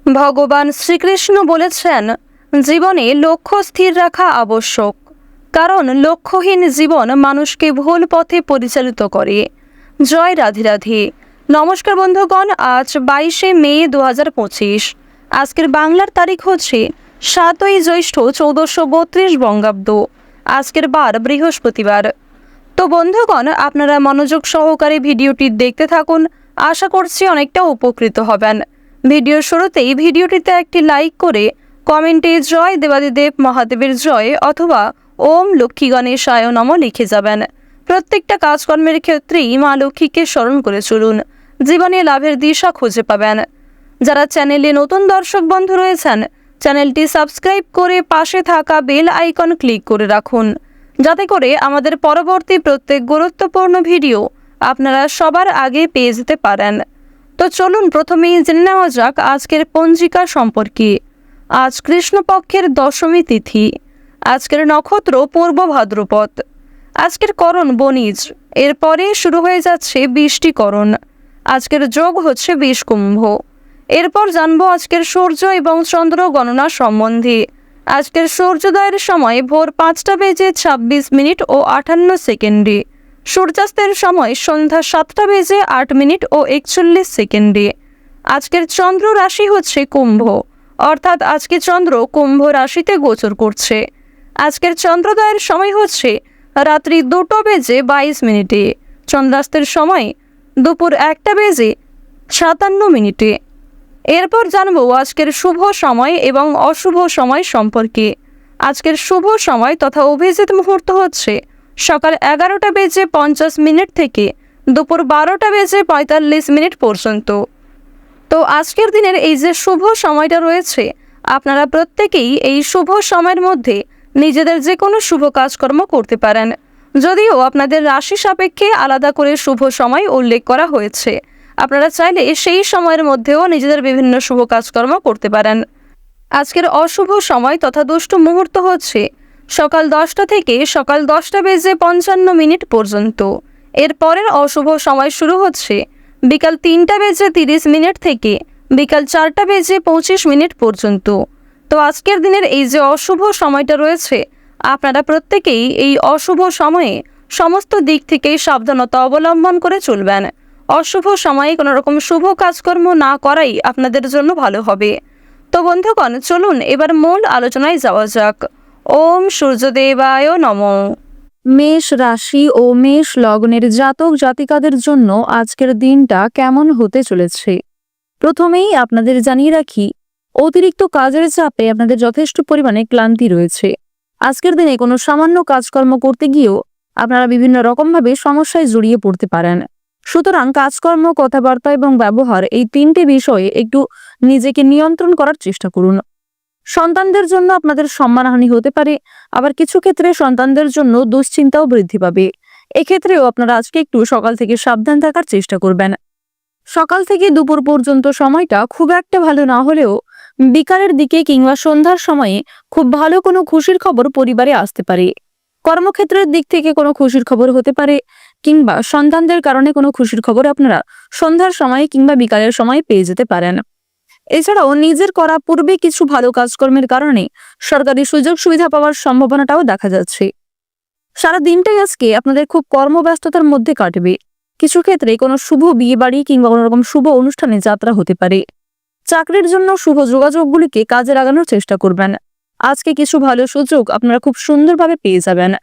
ভগবান শ্রীকৃষ্ণ বলেছেন, জীবনে লক্ষ্য স্থির রাখা আবশ্যক, কারণ লক্ষ্যহীন জীবন মানুষকে ভুল পথে পরিচালিত করে। জয় রাধে রাধে। নমস্কার বন্ধুগণ, আজ 22শে মে 2025। আজকের বাংলার তারিখ হচ্ছে 7ই জ্যৈষ্ঠ 1432 বঙ্গাব্দ। আজকের বার বৃহস্পতিবার। তো বন্ধুগণ, আপনারা মনোযোগ সহকারে ভিডিওটি দেখতে থাকুন, আশা করছি অনেকটা উপকৃত হবেন। ভিডিওর শুরুতেই ভিডিওটিতে একটি লাইক করে কমেন্টে জয় দেবাদিদেব মহাদেবের জয় অথবা ওম লক্ষ্মী গণেশায় নমঃ লিখে যাবেন। প্রত্যেকটা কাজকর্মের ক্ষেত্রেই মা লক্ষ্মীকে স্মরণ করে চলুন, জীবনে লাভের দিশা খুঁজে পাবেন। যারা চ্যানেলে নতুন দর্শক বন্ধু রয়েছেন, চ্যানেলটি সাবস্ক্রাইব করে পাশে থাকা বেল আইকন ক্লিক করে রাখুন, যাতে করে আমাদের পরবর্তী প্রত্যেক গুরুত্বপূর্ণ ভিডিও আপনারা সবার আগে পেয়ে যেতে পারেন। তো চলুন প্রথমেই জেনে নেওয়া যাক আজকের পঞ্জিকা সম্পর্কে। আজ কৃষ্ণপক্ষের দশমী তিথি। আজকের নক্ষত্র পূর্ব ভাদ্রপদ। আজকের করণ বণিজ। এরপরে শুরু হয়ে যাচ্ছে বৃষ্টিকরণ। আজকের যোগ হচ্ছে বিষকুম্ভ। এরপর জানবো আজকের সূর্য এবং চন্দ্র গণনা সম্বন্ধে। আজকের সূর্যোদয়ের সময় ভোর 5টা বেজে 26 মিনিট ও 58 সেকেন্ডে। সূর্যাস্তের সময় সন্ধ্যা 7টা বেজে 8 মিনিট ও 41 সেকেন্ডে। আজকের চন্দ্র রাশি হচ্ছে কুম্ভ, অর্থাৎ আজকে চন্দ্র কুম্ভ রাশিতে গোচর করছে। আজকের চন্দ্রোদয়ের সময় হচ্ছে রাত্রি 2টা বেজে 22 মিনিটে। চন্দ্রাস্তের সময় দুপুর 1টা বেজে 57 মিনিটে। এরপর জানবো আজকের শুভ সময় এবং অশুভ সময় সম্পর্কে। আজকের শুভ সময় তথা অভিজিৎ মুহূর্ত হচ্ছে সকাল 11টা বেজে 50 মিনিট থেকে দুপুর 12টা বেজে 45 মিনিট পর্যন্ত। তো আজকের দিনের এই যে শুভ সময়টা রয়েছে, আপনারা প্রত্যেকেই এই শুভ সময়ের মধ্যে নিজেদের যে কোনো শুভ কাজকর্ম করতে পারেন, যদিও আপনাদের রাশি সাপেক্ষে আলাদা করে শুভ সময় উল্লেখ করা হয়েছে। আপনারা চাইলে সেই সময়ের মধ্যেও নিজেদের বিভিন্ন শুভ কাজকর্ম করতে পারেন। আজকের অশুভ সময় তথা দুষ্ট মুহূর্ত হচ্ছে সকাল 10টা থেকে সকাল 10টা বেজে 55 মিনিট পর্যন্ত। এর পরের অশুভ সময় শুরু হচ্ছে বিকাল 3টা বেজে 30 মিনিট থেকে বিকাল 4টা বেজে 25 মিনিট পর্যন্ত। তো আজকের দিনের এই যে অশুভ সময়টা রয়েছে, আপনারা প্রত্যেকেই এই অশুভ সময়ে সমস্ত দিক থেকেই সাবধানতা অবলম্বন করে চলবেন। অশুভ সময়ে কোনো রকম শুভ কাজকর্ম না করাই আপনাদের জন্য ভালো হবে। তো বন্ধুগণ, চলুন এবার মূল আলোচনায় যাওয়া যাক। ওম সূর্যদেবায় নমঃ। মেষ রাশি ও মেষ লগ্নের জাতক জাতিকাদের জন্য আজকের দিনটা কেমন হতে চলেছে। প্রথমেই আপনাদের জানিয়ে রাখি, অতিরিক্ত কাজের চাপে আপনাদের যথেষ্ট পরিমাণে ক্লান্তি রয়েছে। আজকের দিনে কোনো সামান্য কাজকর্ম করতে গিয়েও আপনারা বিভিন্ন রকমভাবে সমস্যায় জড়িয়ে পড়তে পারেন। সুতরাং কাজকর্ম, কথাবার্তা এবং ব্যবহার এই তিনটে বিষয়ে একটু নিজেকে নিয়ন্ত্রণ করার চেষ্টা করুন। সন্তানদের জন্য আপনাদের সম্মানহানি হতে পারে, আবার কিছু ক্ষেত্রে সন্তানদের জন্য দুশ্চিন্তাও বৃদ্ধি পাবে। এক্ষেত্রেও আপনারা আজকে একটু সকাল থেকে সাবধান থাকার চেষ্টা করবেন। সকাল থেকে দুপুর পর্যন্ত সময়টা খুব একটা ভালো না হলেও বিকালের দিকে কিংবা সন্ধ্যার সময়ে খুব ভালো কোনো খুশির খবর পরিবারে আসতে পারে। কর্মক্ষেত্রের দিক থেকে কোনো খুশির খবর হতে পারে, কিংবা সন্তানদের কারণে কোনো খুশির খবর আপনারা সন্ধ্যার সময় কিংবা বিকালের সময় পেয়ে যেতে পারেন। এছাড়াও নিজের করা পূর্বে কিছু ভালো কাজকর্মের কারণে সরকারি সুযোগ সুবিধা পাওয়ার সম্ভাবনাটাও দেখা যাচ্ছে। সারা দিনটাই আজকে আপনাদের খুব কর্মব্যস্ততার মধ্যে কাটবে। কিছু ক্ষেত্রে কোনো শুভ বিয়ে বাড়ি কিংবা কোনো রকম শুভ অনুষ্ঠানে যাত্রা হতে পারে। চাকরির জন্য শুভ যোগাযোগগুলিকে কাজে লাগানোর চেষ্টা করবেন। আজকে কিছু ভালো সুযোগ আপনারা খুব সুন্দরভাবে পেয়ে যাবেন।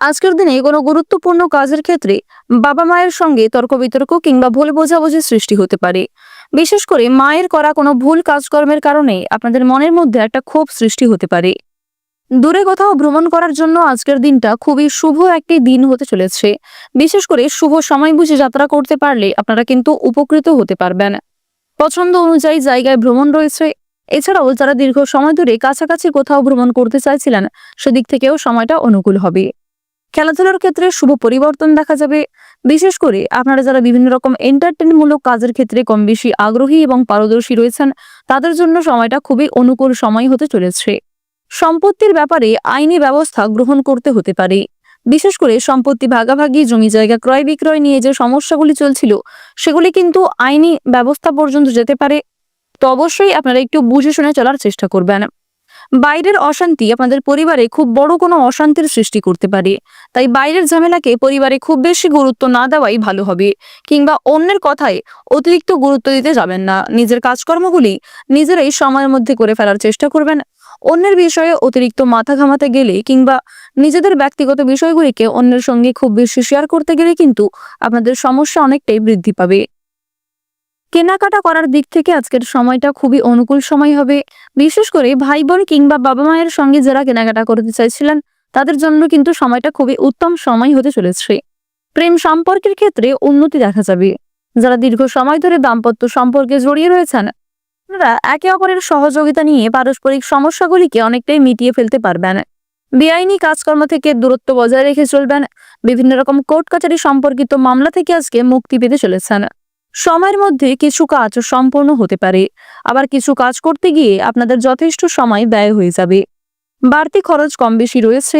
আজকের দিনে কোনো গুরুত্বপূর্ণ কাজের ক্ষেত্রে বাবা মায়ের সঙ্গে তর্ক বিতর্ক কিংবা ভুল বোঝাবুঝির সৃষ্টি হতে পারে। বিশেষ করে মায়ের করা কোনো ভুল কাজকর্মের কারণে আপনাদের মনের মধ্যে একটা ক্ষোভ সৃষ্টি হতে পারে। দূরে কোথাও ভ্রমণ করার জন্য আজকের দিনটা খুবই শুভ একটি দিন হতে চলেছে। বিশেষ করে শুভ সময় বুঝে যাত্রা করতে পারলে আপনারা কিন্তু উপকৃত হতে পারবেন। পছন্দ অনুযায়ী জায়গায় ভ্রমণ রয়েছে। এছাড়াও যারা দীর্ঘ সময় ধরে কাছাকাছি কোথাও ভ্রমণ করতে চাইছিলেন, সেদিক থেকেও সময়টা অনুকূল হবে। খেলাধুলার ক্ষেত্রে শুভ পরিবর্তন দেখা যাবে। বিশেষ করে আপনারা যারা বিভিন্ন রকম এন্টারটেইনমূলক কাজের ক্ষেত্রে কম বেশি আগ্রহী এবং পারদর্শী রয়েছেন, তাদের জন্য সময়টা খুবই অনুকূল সময় হতে চলেছে। সম্পত্তির ব্যাপারে আইনি ব্যবস্থা গ্রহণ করতে হতে পারে। বিশেষ করে সম্পত্তি ভাগাভাগি, জমি জায়গা ক্রয় বিক্রয় নিয়ে যে সমস্যাগুলি চলছিল, সেগুলি কিন্তু আইনি ব্যবস্থা পর্যন্ত যেতে পারে। তো অবশ্যই আপনারা একটু বুঝে শুনে চলার চেষ্টা করবেন। বাইরের অশান্তি আপনাদের পরিবারে খুব বড় কোনো অশান্তির সৃষ্টি করতে পারে, তাই বাইরের ঝামেলাকে পরিবারে খুব বেশি গুরুত্ব না দেওয়াই ভালো হবে, কিংবা অন্যের কথায় অতিরিক্ত গুরুত্ব দিতে যাবেন না। নিজের কাজকর্মগুলি নিজেরাই সময়ের মধ্যে করে ফেলার চেষ্টা করবেন। অন্যের বিষয়ে অতিরিক্ত মাথা ঘামাতে গেলে কিংবা নিজেদের ব্যক্তিগত বিষয়গুলিকে অন্যের সঙ্গে খুব বেশি শেয়ার করতে গেলে কিন্তু আপনাদের সমস্যা অনেকটাই বৃদ্ধি পাবে। কেনাকাটা করার দিক থেকে আজকের সময়টা খুবই অনুকূল সময় হবে। বিশেষ করে ভাই বোন কিংবা বাবা মায়ের সঙ্গে যারা কেনাকাটা করতে চাইছিলেন তাদের জন্য কিন্তু সময়টা খুবই উত্তম সময় হতে চলেছে। প্রেম সম্পর্কের ক্ষেত্রে উন্নতি দেখা যাবে। যারা দীর্ঘ সময় ধরে দাম্পত্য সম্পর্কে জড়িয়ে রয়েছেন আপনারা একে অপরের সহযোগিতা নিয়ে পারস্পরিক সমস্যাগুলিকে অনেকটাই মিটিয়ে ফেলতে পারবেন। বেআইনি কাজকর্ম থেকে দূরত্ব বজায় রেখে চলবেন। বিভিন্ন রকম কোর্ট কাচারি সম্পর্কিত মামলা থেকে আজকে মুক্তি পেতে চলেছেন। সময়ের মধ্যে কিছু কাজ সম্পূর্ণ হতে পারে, আবার কিছু কাজ করতে গিয়ে আপনাদের যথেষ্ট সময় ব্যয় হয়ে যাবে। বাড়তি খরচ কম বেশি রয়েছে,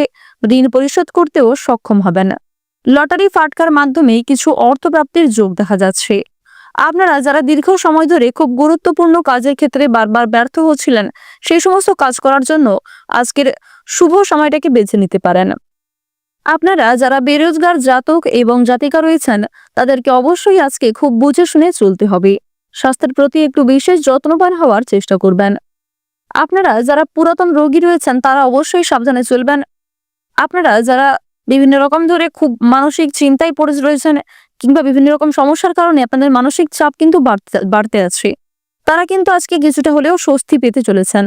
ঋণ পরিশোধ করতেও সক্ষম হবেন। লটারি ফাটকার মাধ্যমে কিছু অর্থ প্রাপ্তির যোগ দেখা যাচ্ছে। আপনারা যারা দীর্ঘ সময় ধরে খুব গুরুত্বপূর্ণ কাজের ক্ষেত্রে বারবার ব্যর্থ হচ্ছিলেন সেই সমস্ত কাজ করার জন্য আজকের শুভ সময়টাকে বেছে নিতে পারেন। আপনারা যারা বেরোজগার জাতক এবং জাতিকা রয়েছেন তাদেরকে অবশ্যই আজকে খুব বুঝে শুনে চলতে হবে। স্বাস্থ্যের প্রতি একটু বিশেষ যত্নবান হওয়ার চেষ্টা করবেন। আপনারা যারা পুরাতন রোগী রয়েছেন তারা অবশ্যই সাবধানে চলবেন। আপনারা যারা বিভিন্ন রকম ধরে খুব মানসিক চিন্তায় পড়ে রয়েছেন কিংবা বিভিন্ন রকম সমস্যার কারণে আপনাদের মানসিক চাপ কিন্তু বাড়তে আছে, তারা কিন্তু আজকে কিছুটা হলেও স্বস্তি পেতে চলেছেন।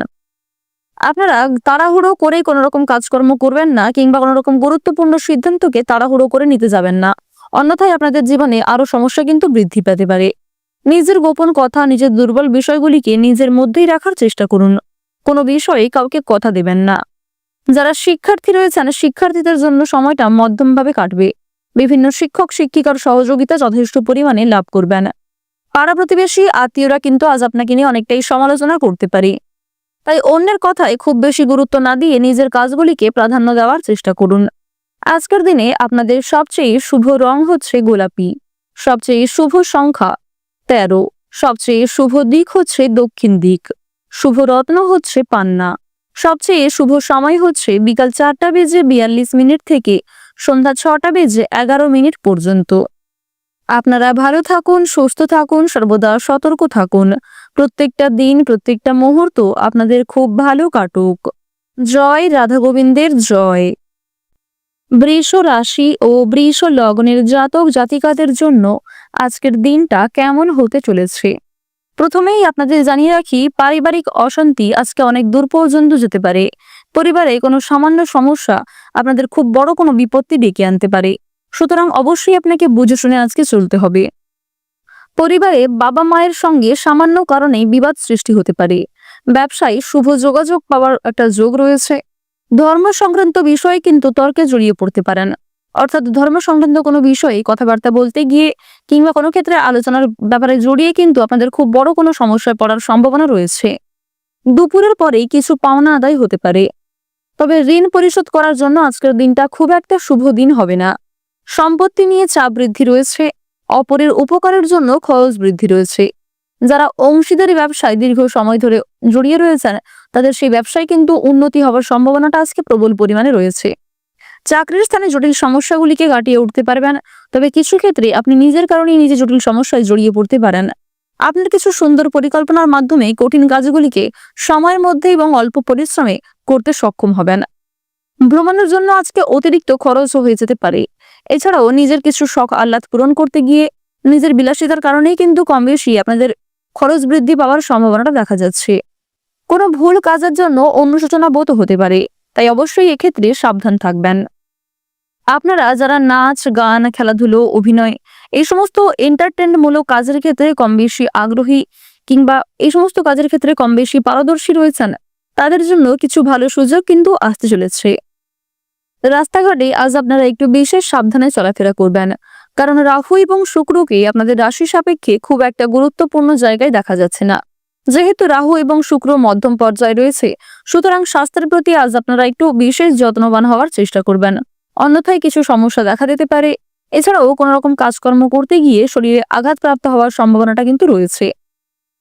আপনারা তাড়াহুড়ো করে কোনো রকম কাজকর্ম করবেন না কিংবা কোনো রকম গুরুত্বপূর্ণ সিদ্ধান্তকে তাড়াহুড়ো করে নিতে যাবেন না, অন্যথায় আপনাদের জীবনে আরো সমস্যা কিন্তু বৃদ্ধি পেতে পারে। নিজের গোপন কথা, নিজের দুর্বল বিষয়গুলিকে নিজের মধ্যেই রাখার চেষ্টা করুন। কোনো বিষয়ে কাউকে কথা দেবেন না। যারা শিক্ষার্থী রয়েছেন শিক্ষার্থীদের জন্য সময়টা মধ্যমভাবে কাটবে। বিভিন্ন শিক্ষক শিক্ষিকার সহযোগিতা যথেষ্ট পরিমাণে লাভ করবেন। পাড়া প্রতিবেশী আত্মীয়রা কিন্তু আজ আপনাকে নিয়ে অনেকটাই সমালোচনা করতে পারে, তাই অন্যের কথায় খুব বেশি গুরুত্ব না দিয়ে নিজের কাজগুলিকে প্রাধান্য দেওয়ার চেষ্টা করুন। আজকের দিনে আপনাদের সবচেয়ে শুভ রং হচ্ছে গোলাপি, সবচেয়ে শুভ সংখ্যা 13, সবচেয়ে শুভ দিক হচ্ছে দক্ষিণ দিক, শুভ রত্ন হচ্ছে পান্না, সবচেয়ে শুভ সময় হচ্ছে বিকাল 4:42 থেকে সন্ধ্যা 6:11 পর্যন্ত। আপনারা ভালো থাকুন, সুস্থ থাকুন, সর্বদা সতর্ক থাকুন। প্রত্যেকটা দিন, প্রত্যেকটা মুহূর্ত আপনাদের খুব ভালো কাটুক। জয় রাধা গোবিন্দের জয়। বৃষ রাশি ও বৃষ লগ্নের জাতক জাতিকাদের জন্য আজকের দিনটা কেমন হতে চলেছে প্রথমেই আপনাদের জানিয়ে রাখি, পারিবারিক অশান্তি আজকে অনেক দূর পর্যন্ত যেতে পারে। পরিবারে কোনো সামান্য সমস্যা আপনাদের খুব বড় কোনো বিপত্তি ডেকে আনতে পারে, সুতরাং অবশ্যই আপনাকে বুঝে শুনে আজকে চলতে হবে। পরিবারে বাবা মায়ের সঙ্গে সামান্য কারণেই বিবাদ সৃষ্টি হতে পারে। ব্যবসায় শুভ যোগাযোগ পাওয়ার একটা যোগ রয়েছে। ধর্ম সংক্রান্ত বিষয়ে কিন্তু তর্কে জড়িয়ে পড়তে পারেন, অর্থাৎ ধর্ম সংক্রান্ত কোনো বিষয়ে কথাবার্তা বলতে গিয়ে কিংবা কোনো ক্ষেত্রে আলোচনার ব্যাপারে জড়িয়ে কিন্তু আপনাদের খুব বড় কোনো সমস্যায় পড়ার সম্ভাবনা রয়েছে। দুপুরের পরেই কিছু পাওনা আদায় হতে পারে, তবে ঋণ পরিশোধ করার জন্য আজকের দিনটা খুব একটা শুভ দিন হবে না। সম্পত্তি নিয়ে চাপ বৃদ্ধি রয়েছে, অপরের উপকারের জন্য খরচ বৃদ্ধি রয়েছে। যারা অংশীদারি ব্যবসায় দীর্ঘ সময় ধরে জড়িয়ে রয়েছেন তাদের সেই ব্যবসায় কিন্তু উন্নতি হওয়ার সম্ভাবনাটা আজকে প্রবল পরিমাণে রয়েছে। চাকরির স্থানে জটিল সমস্যাগুলিকে কাটিয়ে উঠতে পারবেন, তবে কিছু ক্ষেত্রে আপনি নিজের কারণেই নিজে জটিল সমস্যায় জড়িয়ে পড়তে পারেন। আপনার কিছু সুন্দর পরিকল্পনার মাধ্যমে কঠিন কাজগুলিকে সময়ের মধ্যে এবং অল্প পরিশ্রমে করতে সক্ষম হবেন। ভ্রমণের জন্য আজকে অতিরিক্ত খরচও হয়ে যেতে পারে। এছাড়াও নিজের কিছু শখ আহ্লাদ পূরণ করতে গিয়ে নিজের বিলাসিতার কারণেই কিন্তু কম বেশি আপনাদের খরচ বৃদ্ধি পাওয়ার সম্ভাবনাটা দেখা যাচ্ছে। কোনো ভুল কাজের জন্য অনুশোচনা বোধ হতে পারে, তাই অবশ্যই এক্ষেত্রে সাবধান থাকবেন। আপনারা যারা নাচ, গান, খেলাধুলো, অভিনয় এই সমস্ত এন্টারটেনমূলক কাজের ক্ষেত্রে কম বেশি আগ্রহী কিংবা এই সমস্ত কাজের ক্ষেত্রে কম বেশি পারদর্শী রয়েছেন তাদের জন্য কিছু ভালো সুযোগ কিন্তু আসতে চলেছে। রাস্তাঘাটে আজ আপনারা একটু বিশেষ সাবধানে চলাফেরা করবেন, কারণ রাহু এবং শুক্রকে আপনাদের রাশি সাপেক্ষে খুব একটা গুরুত্বপূর্ণ জায়গায় দেখা যাচ্ছে না। যেহেতু রাহু এবং শুক্র মধ্যম পর্যায়ে রয়েছে, সুতরাং স্বাস্থ্যের প্রতি আজ আপনারা একটু বিশেষ যত্নবান হওয়ার চেষ্টা করবেন, অন্যথায় কিছু সমস্যা দেখা দিতে পারে। এছাড়াও কোনো রকম কাজকর্ম করতে গিয়ে শরীরে আঘাতপ্রাপ্ত হওয়ার সম্ভাবনাটা কিন্তু রয়েছে।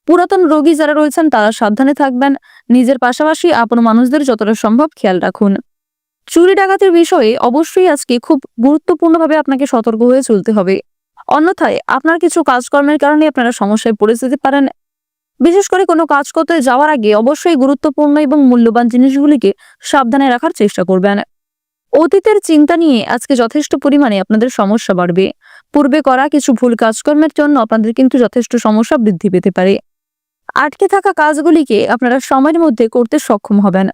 পুরাতন রোগী যারা রয়েছেন তারা সাবধানে থাকবেন। নিজের পাশাপাশি আপন মানুষদের যতটা সম্ভব খেয়াল রাখুন। চুরি ডাকাতির বিষয়ে অবশ্যই আজকে খুব গুরুত্বপূর্ণভাবে আপনাকে সতর্ক হয়ে চলতে হবে। অন্যথায় আপনার কিছু কাজকর্মের কারণে আপনারা সমস্যায় পড়ে যেতে পারেন। বিশেষ করে কোনো কাজ করতে যাওয়ার আগে অবশ্যই গুরুত্বপূর্ণ এবং মূল্যবান জিনিসগুলিকে সাবধানে রাখার চেষ্টা করবেন। অতীতের চিন্তা নিয়ে আজকে যথেষ্ট পরিমাণে আপনাদের সমস্যা বাড়বে। পূর্বে করা কিছু ভুল কাজকর্মের জন্য আপনাদের কিন্তু যথেষ্ট সমস্যা বৃদ্ধি পেতে পারে। আটকে থাকা কাজগুলিকে আপনারা সময়ের মধ্যে করতে সক্ষম হবেন।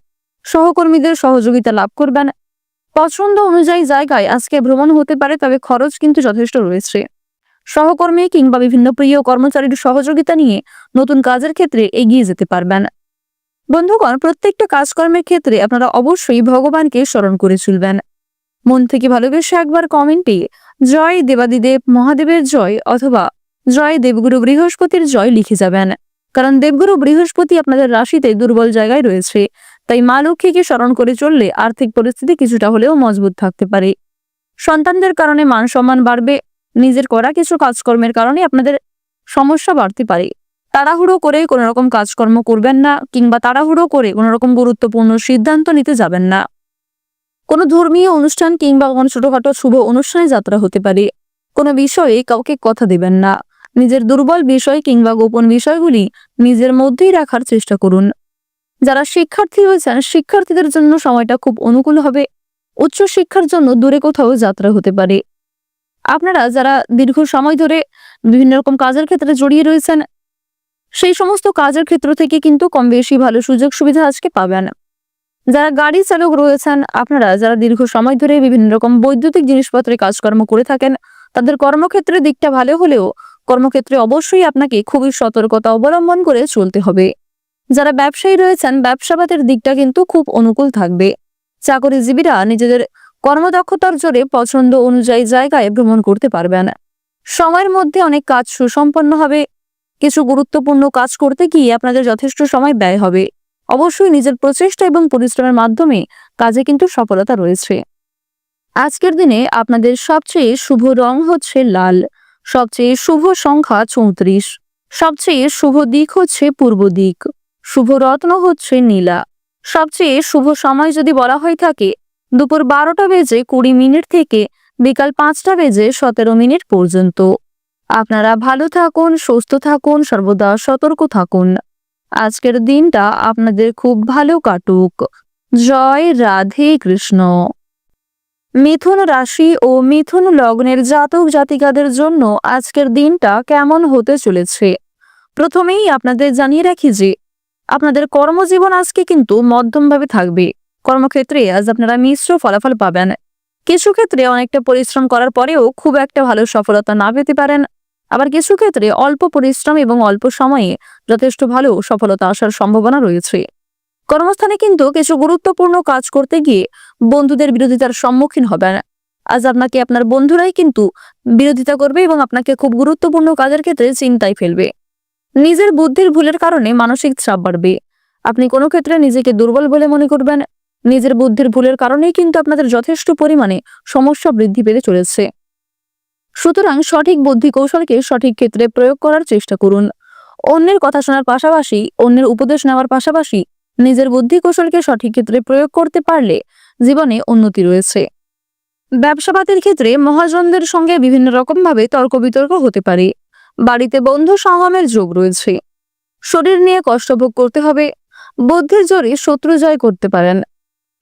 সহকর্মীদের সহযোগিতা লাভ করবেন। পছন্দ অনুযায়ী জায়গায় আজকে ভ্রমণ হতে পারে, তবে খরচ কিন্তু যথেষ্ট রয়েছে। সহকর্মী কিংবা বিভিন্ন প্রিয় কর্মচারীর সহযোগিতা নিয়ে নতুন কাজের ক্ষেত্রে এগিয়ে যেতে পারবেন। বন্ধুগণ, প্রত্যেকটা কাজকর্মের ক্ষেত্রে আপনারা অবশ্যই ভগবানকে স্মরণ করে চলবেন। মন থেকে ভালোবেসে একবার কমেন্টে জয় দেবাদিদেব মহাদেবের জয় অথবা জয় দেবগুরু বৃহস্পতির জয় লিখে যাবেন। কারণ দেবগুরু বৃহস্পতি আপনাদের রাশিতে দুর্বল জায়গায় রয়েছে, তাই মা লক্ষ্মীকে স্মরণ করে চললে আর্থিক পরিস্থিতি কিছুটা হলেও মজবুত থাকতে পারে। সন্তানদের কারণে মান সম্মান বাড়বে। নিজের করা কিছু কাজকর্মের কারণে আপনাদের সমস্যা বাড়তে পারে। তাড়াহুড়ো করে কোনো রকম কাজকর্ম করবেন না, কিংবা তাড়াহুড়ো করে কোনো রকম গুরুত্বপূর্ণ সিদ্ধান্ত নিতে যাবেন না। কোনো ধর্মীয় অনুষ্ঠান কিংবা কোনো ছোটখাটো শুভ অনুষ্ঠানে যাত্রা হতে পারে। কোনো বিষয়ে কাউকে কথা দেবেন না। নিজের দুর্বল বিষয় কিংবা গোপন বিষয়গুলি নিজের মধ্যেই রাখার চেষ্টা করুন। যারা শিক্ষার্থী রয়েছেন শিক্ষার্থীদের জন্য সময়টা খুব অনুকূল হবে। উচ্চ শিক্ষার জন্য দূরে কোথাও যাত্রা হতে পারে। আপনারা যারা দীর্ঘ সময় ধরে বিভিন্ন রকম কাজের ক্ষেত্রে জড়িয়ে রয়েছেন, সেই সমস্ত কাজের ক্ষেত্র থেকে কিন্তু কম বেশি ভালো সুযোগ সুবিধা আজকে পাবেন। যারা গাড়ি চালক রয়েছেন, আপনারা যারা দীর্ঘ সময় ধরে বিভিন্ন রকম বৈদ্যুতিক জিনিসপত্রে কাজকর্ম করে থাকেন, তাদের কর্মক্ষেত্রের দিকটা ভালো হলেও কর্মক্ষেত্রে অবশ্যই আপনাকে খুবই সতর্কতা অবলম্বন করে চলতে হবে। যারা ব্যবসায়ী রয়েছেন ব্যবসাবাদের দিকটা কিন্তু খুব অনুকূল থাকবে। চাকরিজীবীরা নিজেদের কর্মদক্ষতার জোরে পছন্দ অনুযায়ী জায়গায় ভ্রমণ করতে পারবেন। সময়ের মধ্যে অনেক কাজ সুসম্পন্ন হবে। কিছু গুরুত্বপূর্ণ কাজ করতে গিয়ে আপনাদের যথেষ্ট সময় ব্যয় হবে। অবশ্যই নিজের প্রচেষ্টা এবং পরিশ্রমের মাধ্যমে কাজে কিন্তু সফলতা রয়েছে। আজকের দিনে আপনাদের সবচেয়ে শুভ রং হচ্ছে লাল, সবচেয়ে শুভ সংখ্যা 34, সবচেয়ে শুভ দিক হচ্ছে পূর্ব দিক, শুভ রত্ন হচ্ছে নীলা। সবচেয়ে শুভ সময় যদি বলা হয়ে থাকে দুপুর 12:20 থেকে বিকাল 5:17 পর্যন্ত। আপনারা ভালো থাকুন, সুস্থ থাকুন, সর্বদা সতর্ক থাকুন। আজকের দিনটা আপনাদের খুব ভালো কাটুক। জয় রাধে কৃষ্ণ। মিথুন রাশি ও মিথুন লগ্নের জাতক জাতিকাদের জন্য আজকের দিনটা কেমন হতে চলেছে প্রথমেই আপনাদের জানিয়ে রাখি যে আপনাদের কর্মজীবন আজকে কিন্তু মধ্যমভাবে থাকবে। কর্মক্ষেত্রে আজ আপনারা মিশ্র ফলাফল পাবেন। কিছু ক্ষেত্রে অনেকটা পরিশ্রম করার পরেও খুব একটা ভালো সফলতা না পেতে পারেন। আবার কিছু ক্ষেত্রে অল্প পরিশ্রম এবং অল্প সময়ে যথেষ্ট ভালো সফলতা আসার সম্ভাবনা রয়েছে। কর্মস্থানে কিন্তু কিছু গুরুত্বপূর্ণ কাজ করতে গিয়ে বন্ধুদের বিরোধিতার সম্মুখীন হবেন। আজ আপনাকে আপনার বন্ধুরাই কিন্তু বিরোধিতা করবে এবং আপনাকে খুব গুরুত্বপূর্ণ কাজের ক্ষেত্রে চিন্তায় ফেলবে। নিজের বুদ্ধির ভুলের কারণে মানসিক চাপ বাড়বে। আপনি কোনো ক্ষেত্রে নিজেকে দুর্বল বলে মনে করবেন। নিজের বুদ্ধির ভুলের কারণেই কিন্তু আপনাদের যথেষ্ট পরিমাণে সমস্যা বৃদ্ধি পেতে চলেছে। সুতরাং সঠিক বুদ্ধি কৌশলকে সঠিক ক্ষেত্রে প্রয়োগ করার চেষ্টা করুন। অন্যের কথা শোনার পাশাপাশি, অন্যের উপদেশ নেওয়ার পাশাপাশি নিজের বুদ্ধি কৌশলকে সঠিক ক্ষেত্রে প্রয়োগ করতে পারলে জীবনে উন্নতি রয়েছে। ব্যবসাপাতির ক্ষেত্রে মহাজনদের সঙ্গে বিভিন্ন রকম ভাবে তর্ক বিতর্ক হতে পারে। বাড়িতে বন্ধু সঙ্গমের যোগ রয়েছে। শরীর নিয়ে কষ্ট ভোগ করতে হবে। বুদ্ধির জোরে শত্রু জয় করতে পারেন।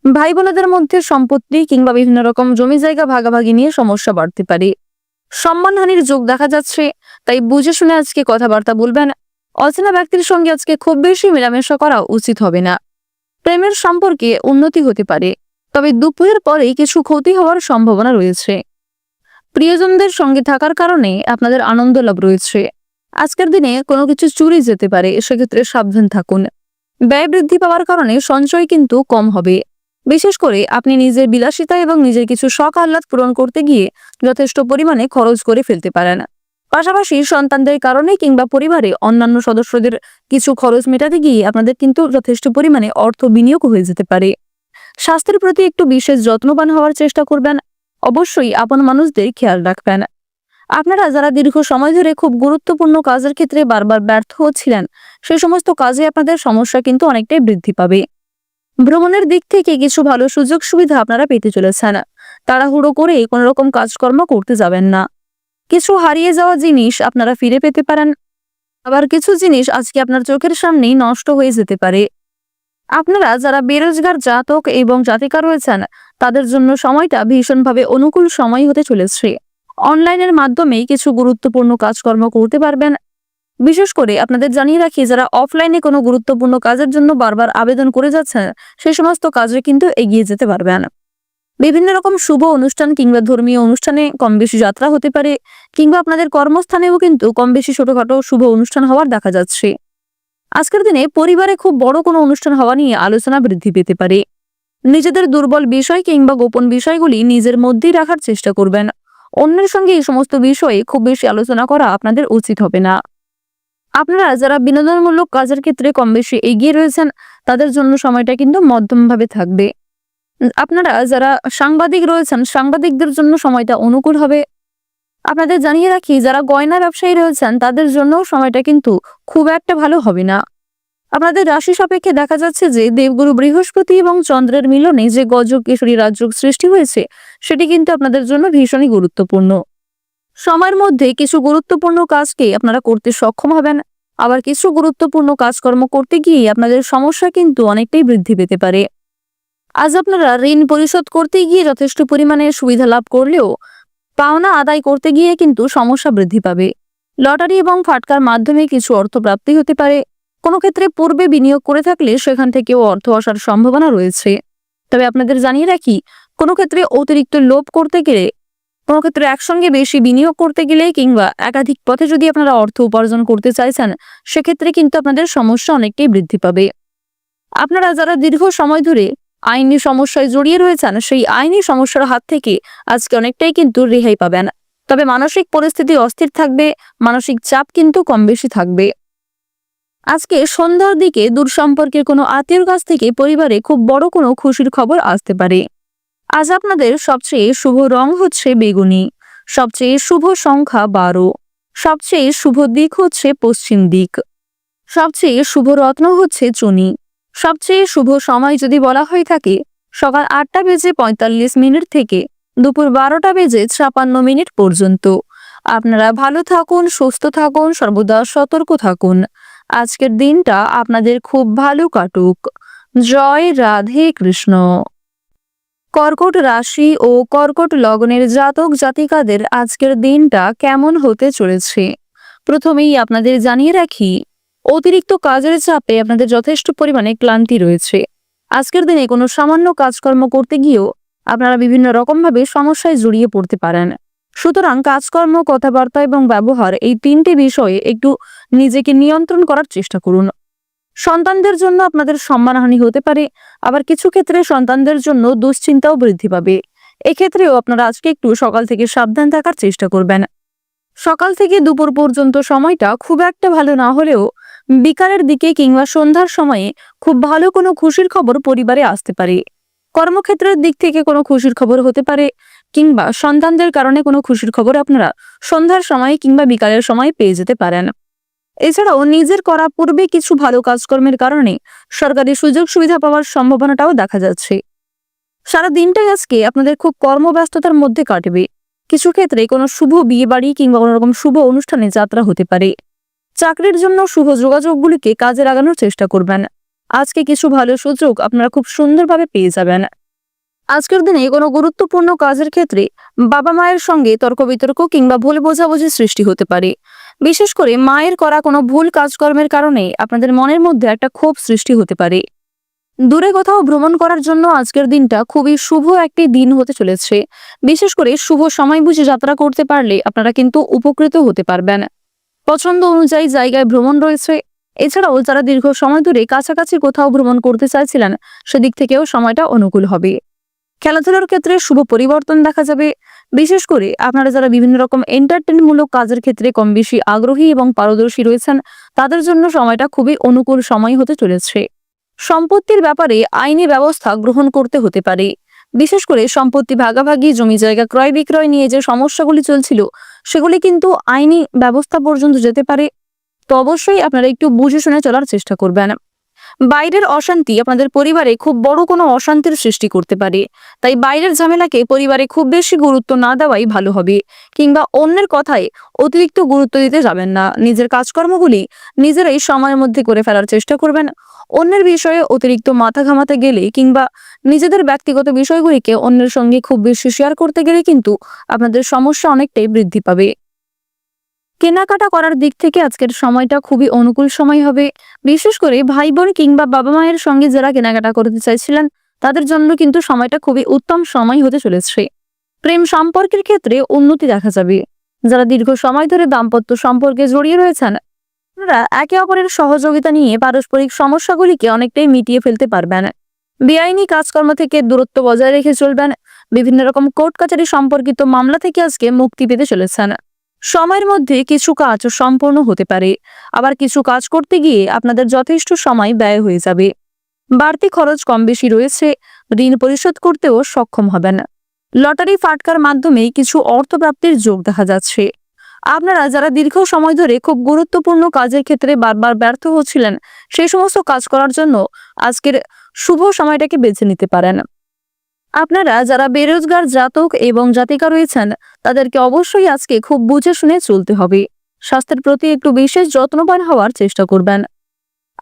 ভাই বোনেদের মধ্যে সম্পত্তি কিংবা বিভিন্ন রকম জমি জায়গা ভাগাভাগি নিয়ে সমস্যা বাড়তে পারে। সম্মানহানির যোগ দেখা যাচ্ছে, তাই বুঝে শুনে আজকে কথাবার্তা বলবেন। অচেনা ব্যক্তির সঙ্গে আজকে খুব বেশি মেলামেশা করা উচিত হবে না। প্রেমের সম্পর্কে উন্নতি হতে পারে, তবে দুপুরের পরেই কিছু ক্ষতি হওয়ার সম্ভাবনা রয়েছে। প্রিয়জনদের সঙ্গে থাকার কারণে আপনাদের আনন্দ লাভ রয়েছে। আজকের দিনে কোনো কিছু চুরি যেতে পারে, সেক্ষেত্রে সাবধান থাকুন। ব্যয় বৃদ্ধি পাওয়ার কারণে সঞ্চয় কিন্তু কম হবে। বিশেষ করে আপনি নিজের বিলাসিতা এবং নিজের কিছু শখ আহ্লাদ পূরণ করতে গিয়ে যথেষ্ট পরিমাণে খরচ করে ফেলতে পারেন। পাশাপাশি সন্তানদের কারণে কিংবা পরিবারে অন্যান্য সদস্যদের কিছু খরচ মেটাতে গিয়ে আপনাদের কিন্তু যথেষ্ট পরিমাণে অর্থ বিনিয়োগ হয়ে যেতে পারে। স্বাস্থ্যের প্রতি একটু বিশেষ যত্নবান হওয়ার চেষ্টা করবেন। অবশ্যই আপন মানুষদের খেয়াল রাখবেন। আপনারা যারা দীর্ঘ সময় ধরে খুব গুরুত্বপূর্ণ কাজের ক্ষেত্রে বারবার ব্যর্থ হচ্ছিলেন, সেই সমস্ত কাজে আপনাদের সমস্যা কিন্তু অনেকটাই বৃদ্ধি পাবে। ভ্রমণের দিক থেকে কিছু ভালো সুযোগ সুবিধা আপনারা পেতে চলেছেন। তাড়াহুড়ো করে কোনো রকম কাজকর্ম করতে যাবেন না। কিছু হারিয়ে যাওয়া জিনিস আপনারা ফিরে পেতে পারেন, আবার কিছু জিনিস আজকে আপনার চোখের সামনেই নষ্ট হয়ে যেতে পারে। আপনারা যারা বেরোজগার জাতক এবং জাতিকা রয়েছেন, তাদের জন্য সময়টা ভীষণভাবে অনুকূল সময় হতে চলেছে। অনলাইনের মাধ্যমে কিছু গুরুত্বপূর্ণ কাজকর্ম করতে পারবেন। বিশেষ করে আপনাদের জানিয়ে রাখি, যারা অফলাইনে কোনো গুরুত্বপূর্ণ কাজের জন্য বারবার আবেদন করে যাচ্ছেন, সেই সমস্ত কাজে কিন্তু এগিয়ে যেতে পারবেন। বিভিন্ন রকম শুভ অনুষ্ঠান কিংবা ধর্মীয় অনুষ্ঠানে কম বেশি যাত্রা হতে পারে, কিংবা আপনাদের কর্মস্থানেও কিন্তু কম বেশি ছোটখাটো শুভ অনুষ্ঠান হওয়ার দেখা যাচ্ছে। আজকের দিনে পরিবারে খুব বড় কোনো অনুষ্ঠান হওয়া নিয়ে আলোচনা বৃদ্ধি পেতে পারে। নিজেদের দুর্বল বিষয় কিংবা গোপন বিষয়গুলি নিজের মধ্যেই রাখার চেষ্টা করবেন। অন্যের সঙ্গে এই সমস্ত বিষয়ে খুব বেশি আলোচনা করা আপনাদের উচিত হবে না। আপনারা যারা বিনোদনমূলক কাজের ক্ষেত্রে কম বেশি এগিয়ে রয়েছেন, তাদের জন্য সময়টা কিন্তু মধ্যমভাবে থাকবে। আপনারা যারা সাংবাদিক রয়েছেন, সাংবাদিকদের জন্য সময়টা অনুকূল হবে। আপনাদের জানিয়ে রাখি, যারা গয়না ব্যবসায়ী রয়েছেন, তাদের জন্য সময়টা কিন্তু খুব একটা ভালো হবে না। আপনাদের রাশি সাপেক্ষে দেখা যাচ্ছে যে দেবগুরু বৃহস্পতি এবং চন্দ্রের মিলনে যে গজক কেশরী রাজযোগ সৃষ্টি হয়েছে, সেটি কিন্তু আপনাদের জন্য ভীষণই গুরুত্বপূর্ণ। সময়ের মধ্যে কিছু গুরুত্বপূর্ণ কাজকে আপনারা করতে সক্ষম হবেন, আবার কিছু গুরুত্বপূর্ণ কাজকর্ম করতে গিয়ে আপনাদের সমস্যা কিন্তু অনেকটাই বৃদ্ধি পেতে পারে। আজ আপনারা ঋণ পরিশোধ করতে গিয়ে যথেষ্ট পরিমাণে সুবিধা লাভ করলেও পাওনা আদায় করতে গিয়ে কিন্তু সমস্যা বৃদ্ধি পাবে। লটারি এবং ফাটকার মাধ্যমে কিছু অর্থ প্রাপ্তি হতে পারে। কোনো ক্ষেত্রে পূর্বে বিনিয়োগ করে থাকলে সেখান থেকেও অর্থ আসার সম্ভাবনা রয়েছে। তবে আপনাদের জানিয়ে রাখি, কোনো ক্ষেত্রে অতিরিক্ত লোভ করতে গেলে, কোনো ক্ষেত্রে একসঙ্গে বেশি বিনিয়োগ করতে গেলে কিংবা একাধিক পথে যদি আপনারা অর্থ উপার্জন করতে চাইছেন, সেক্ষেত্রে কিন্তু আপনাদের সমস্যা অনেকটাই বৃদ্ধি পাবে। আপনারা যারা দীর্ঘ সময় ধরে আইনি সমস্যায় জড়িয়ে রয়েছেন, সেই আইনি সমস্যার হাত থেকে আজকে অনেকটাই কিন্তু রেহাই পাবেন। তবে মানসিক পরিস্থিতি অস্থির থাকবে, মানসিক চাপ কিন্তু কম বেশি থাকবে। আজকে সন্ধ্যার দিকে দূর সম্পর্কের কোনো আত্মীয়র কাছ থেকে পরিবারে খুব বড় কোনো খুশির খবর আসতে পারে। আজ আপনাদের সবচেয়ে শুভ রং হচ্ছে বেগুনি, সবচেয়ে শুভ সংখ্যা 12, সবচেয়ে শুভ দিক হচ্ছে পশ্চিম দিক, সবচেয়ে শুভ রত্ন হচ্ছে চুনি। সবচেয়ে শুভ সময় যদি বলা হয়ে থাকে, সকাল 8:45 থেকে দুপুর 12:56 পর্যন্ত। আপনারা ভালো থাকুন, সুস্থ থাকুন, সর্বদা সতর্ক থাকুন। আজকের দিনটা আপনাদের খুব ভালো কাটুক। জয় রাধে কৃষ্ণ। কর্কট রাশি ও কর্কট লগ্নের জাতক জাতিকাদের আজকের দিনটা কেমন হতে চলেছে, প্রথমেই আপনাদের জানিয়ে রাখি, অতিরিক্ত কাজের চাপে আপনাদের যথেষ্ট পরিমাণে ক্লান্তি রয়েছে। আজকের দিনে কোনো সামান্য কাজকর্ম করতে গিয়েও আপনারা বিভিন্ন রকমভাবে সমস্যায় জড়িয়ে পড়তে পারেন। সুতরাং কাজকর্ম, কথাবার্তা এবং ব্যবহার, এই তিনটি বিষয়ে একটু নিজেকে নিয়ন্ত্রণ করার চেষ্টা করুন। সন্তানদের জন্য আপনাদের সম্মানহানি হতে পারে, আবার কিছু ক্ষেত্রে সন্তানদের জন্য দুশ্চিন্তাও বৃদ্ধি পাবে। এক্ষেত্রেও আপনারা আজকে একটু সকাল থেকে সাবধান থাকার চেষ্টা করবেন। সকাল থেকে দুপুর পর্যন্ত সময়টা খুব একটা ভালো না হলেও বিকালের দিকে কিংবা সন্ধ্যার সময়ে খুব ভালো কোনো খুশির খবর পরিবারে আসতে পারে। কর্মক্ষেত্রের দিক থেকে কোনো খুশির খবর হতে পারে, কিংবা সন্তানদের কারণে কোনো খুশির খবর আপনারা সন্ধ্যার সময় কিংবা বিকালের সময় পেয়ে যেতে পারেন। এছাড়াও নিজের করা পূর্বে কিছু ভালো কাজকর্মের কারণে সরকারি সুযোগ সুবিধা পাওয়ার সম্ভাবনাটাও দেখা যাচ্ছে। সারা দিনটাই আজকে আপনাদের খুব কর্মব্যস্ততার মধ্যে কাটবে। কিছু ক্ষেত্রে কোনো শুভ বিয়ে বাড়ি কিংবা কোনো রকম শুভ অনুষ্ঠানে যাত্রা হতে পারে। চাকরির জন্য শুভ যোগাযোগগুলিকে কাজে লাগানোর চেষ্টা করবেন। আজকে কিছু ভালো সুযোগ আপনারা খুব সুন্দরভাবে পেয়ে যাবেন। আজকের দিনে কোনো গুরুত্বপূর্ণ কাজের ক্ষেত্রে বাবা মায়ের সঙ্গে তর্ক বিতর্ক কিংবা ভুল বোঝাবুঝি সৃষ্টি হতে পারে। বিশেষ করে মায়ের করা কোনো ভুল কাজকর্মের কারণে আপনাদের মনের মধ্যে একটা ক্ষোভ সৃষ্টি হতে পারে। দূরে কোথাও ভ্রমণ করার জন্য আজকের দিনটা খুবই শুভ একটি দিন হতে চলেছে। বিশেষ করে শুভ সময় বুঝে যাত্রা করতে পারলে আপনারা কিন্তু উপকৃত হতে পারবেন। পছন্দ অনুযায়ী জায়গায় ভ্রমণ রয়েছে। এছাড়াও যারা দীর্ঘ সময় ধরে কাছাকাছি কোথাও ভ্রমণ করতে চাইছিলেন, সেদিক থেকেও সময়টা অনুকূল হবে। খেলাধুলার ক্ষেত্রে শুভ পরিবর্তন দেখা যাবে। বিশেষ করে আপনারা যারা বিভিন্ন রকম এন্টারটেইনমূলক কাজের ক্ষেত্রে কম বেশি আগ্রহী এবং পারদর্শী রয়েছেন, তাদের জন্য সময়টা খুবই অনুকূল সময় হতে চলেছে। সম্পত্তির ব্যাপারে আইনি ব্যবস্থা গ্রহণ করতে হতে পারে। বিশেষ করে সম্পত্তি ভাগাভাগি, জমি জায়গা ক্রয় বিক্রয় নিয়ে যে সমস্যাগুলি চলছিল, সেগুলি কিন্তু আইনি ব্যবস্থা পর্যন্ত যেতে পারে। তো অবশ্যই আপনারা একটু বুঝে শুনে চলার চেষ্টা করবেন। বাইরের অশান্তি আপনাদের পরিবারে খুব বড় কোনো অশান্তির সৃষ্টি করতে পারে, তাই বাইরের ঝামেলাকে পরিবারে খুব বেশি গুরুত্ব না দেওয়াই ভালো হবে, কিংবা অন্যের কথায় অতিরিক্ত গুরুত্ব দিতে যাবেন না। নিজের কাজকর্মগুলি নিজেরাই সময়ের মধ্যে করে ফেলার চেষ্টা করবেন। অন্যের বিষয়ে অতিরিক্ত মাথা ঘামাতে গেলে কিংবা নিজেদের ব্যক্তিগত বিষয়গুলিকে অন্যের সঙ্গে খুব বেশি শেয়ার করতে গেলে কিন্তু আপনাদের সমস্যা অনেকটাই বৃদ্ধি পাবে। কেনাকাটা করার দিক থেকে আজকের সময়টা খুবই অনুকূল সময় হবে। বিশেষ করে ভাই বোন কিংবা বাবা মায়ের সঙ্গে যারা কেনাকাটা করতে চাইছিলেন তাদের জন্য কিন্তু সময়টা খুবই উত্তম সময় হতে চলেছে। প্রেম সম্পর্কের ক্ষেত্রে উন্নতি দেখা যাবে। যারা দীর্ঘ সময় ধরে দাম্পত্য সম্পর্কে জড়িয়ে রয়েছেন তারা একে অপরের সহযোগিতা নিয়ে পারস্পরিক সমস্যাগুলিকে অনেকটাই মিটিয়ে ফেলতে পারবেন। বেআইনি কাজকর্ম থেকে দূরত্ব বজায় রেখে চলবেন। বিভিন্ন রকম কোর্ট কাচারি সম্পর্কিত মামলা থেকে আজকে মুক্তি পেতে চলেছেন। সময়ের মধ্যে কিছু কাজ সম্পূর্ণ হতে পারে, আবার কিছু কাজ করতে গিয়ে আপনাদের যথেষ্ট সময় ব্যয় হয়ে যাবে। বাড়তি খরচ কম বেশি রয়েছে, ঋণ পরিশোধ করতেও সক্ষম হবেন। লটারি ফাটকার মাধ্যমে কিছু অর্থ প্রাপ্তির যোগ দেখা যাচ্ছে। আপনারা যারা দীর্ঘ সময় ধরে খুব গুরুত্বপূর্ণ কাজের ক্ষেত্রে বারবার ব্যর্থ হচ্ছিলেন সেই সমস্ত কাজ করার জন্য আজকের শুভ সময়টাকে বেছে নিতে পারেন। আপনারা যারা বেরোজগার জাতক এবং জাতিকা রয়েছেন তাদেরকে অবশ্যই আজকে খুব বুঝে শুনে চলতে হবে। স্বাস্থ্যের প্রতি একটু বিশেষ যত্নবান হওয়ার চেষ্টা করবেন।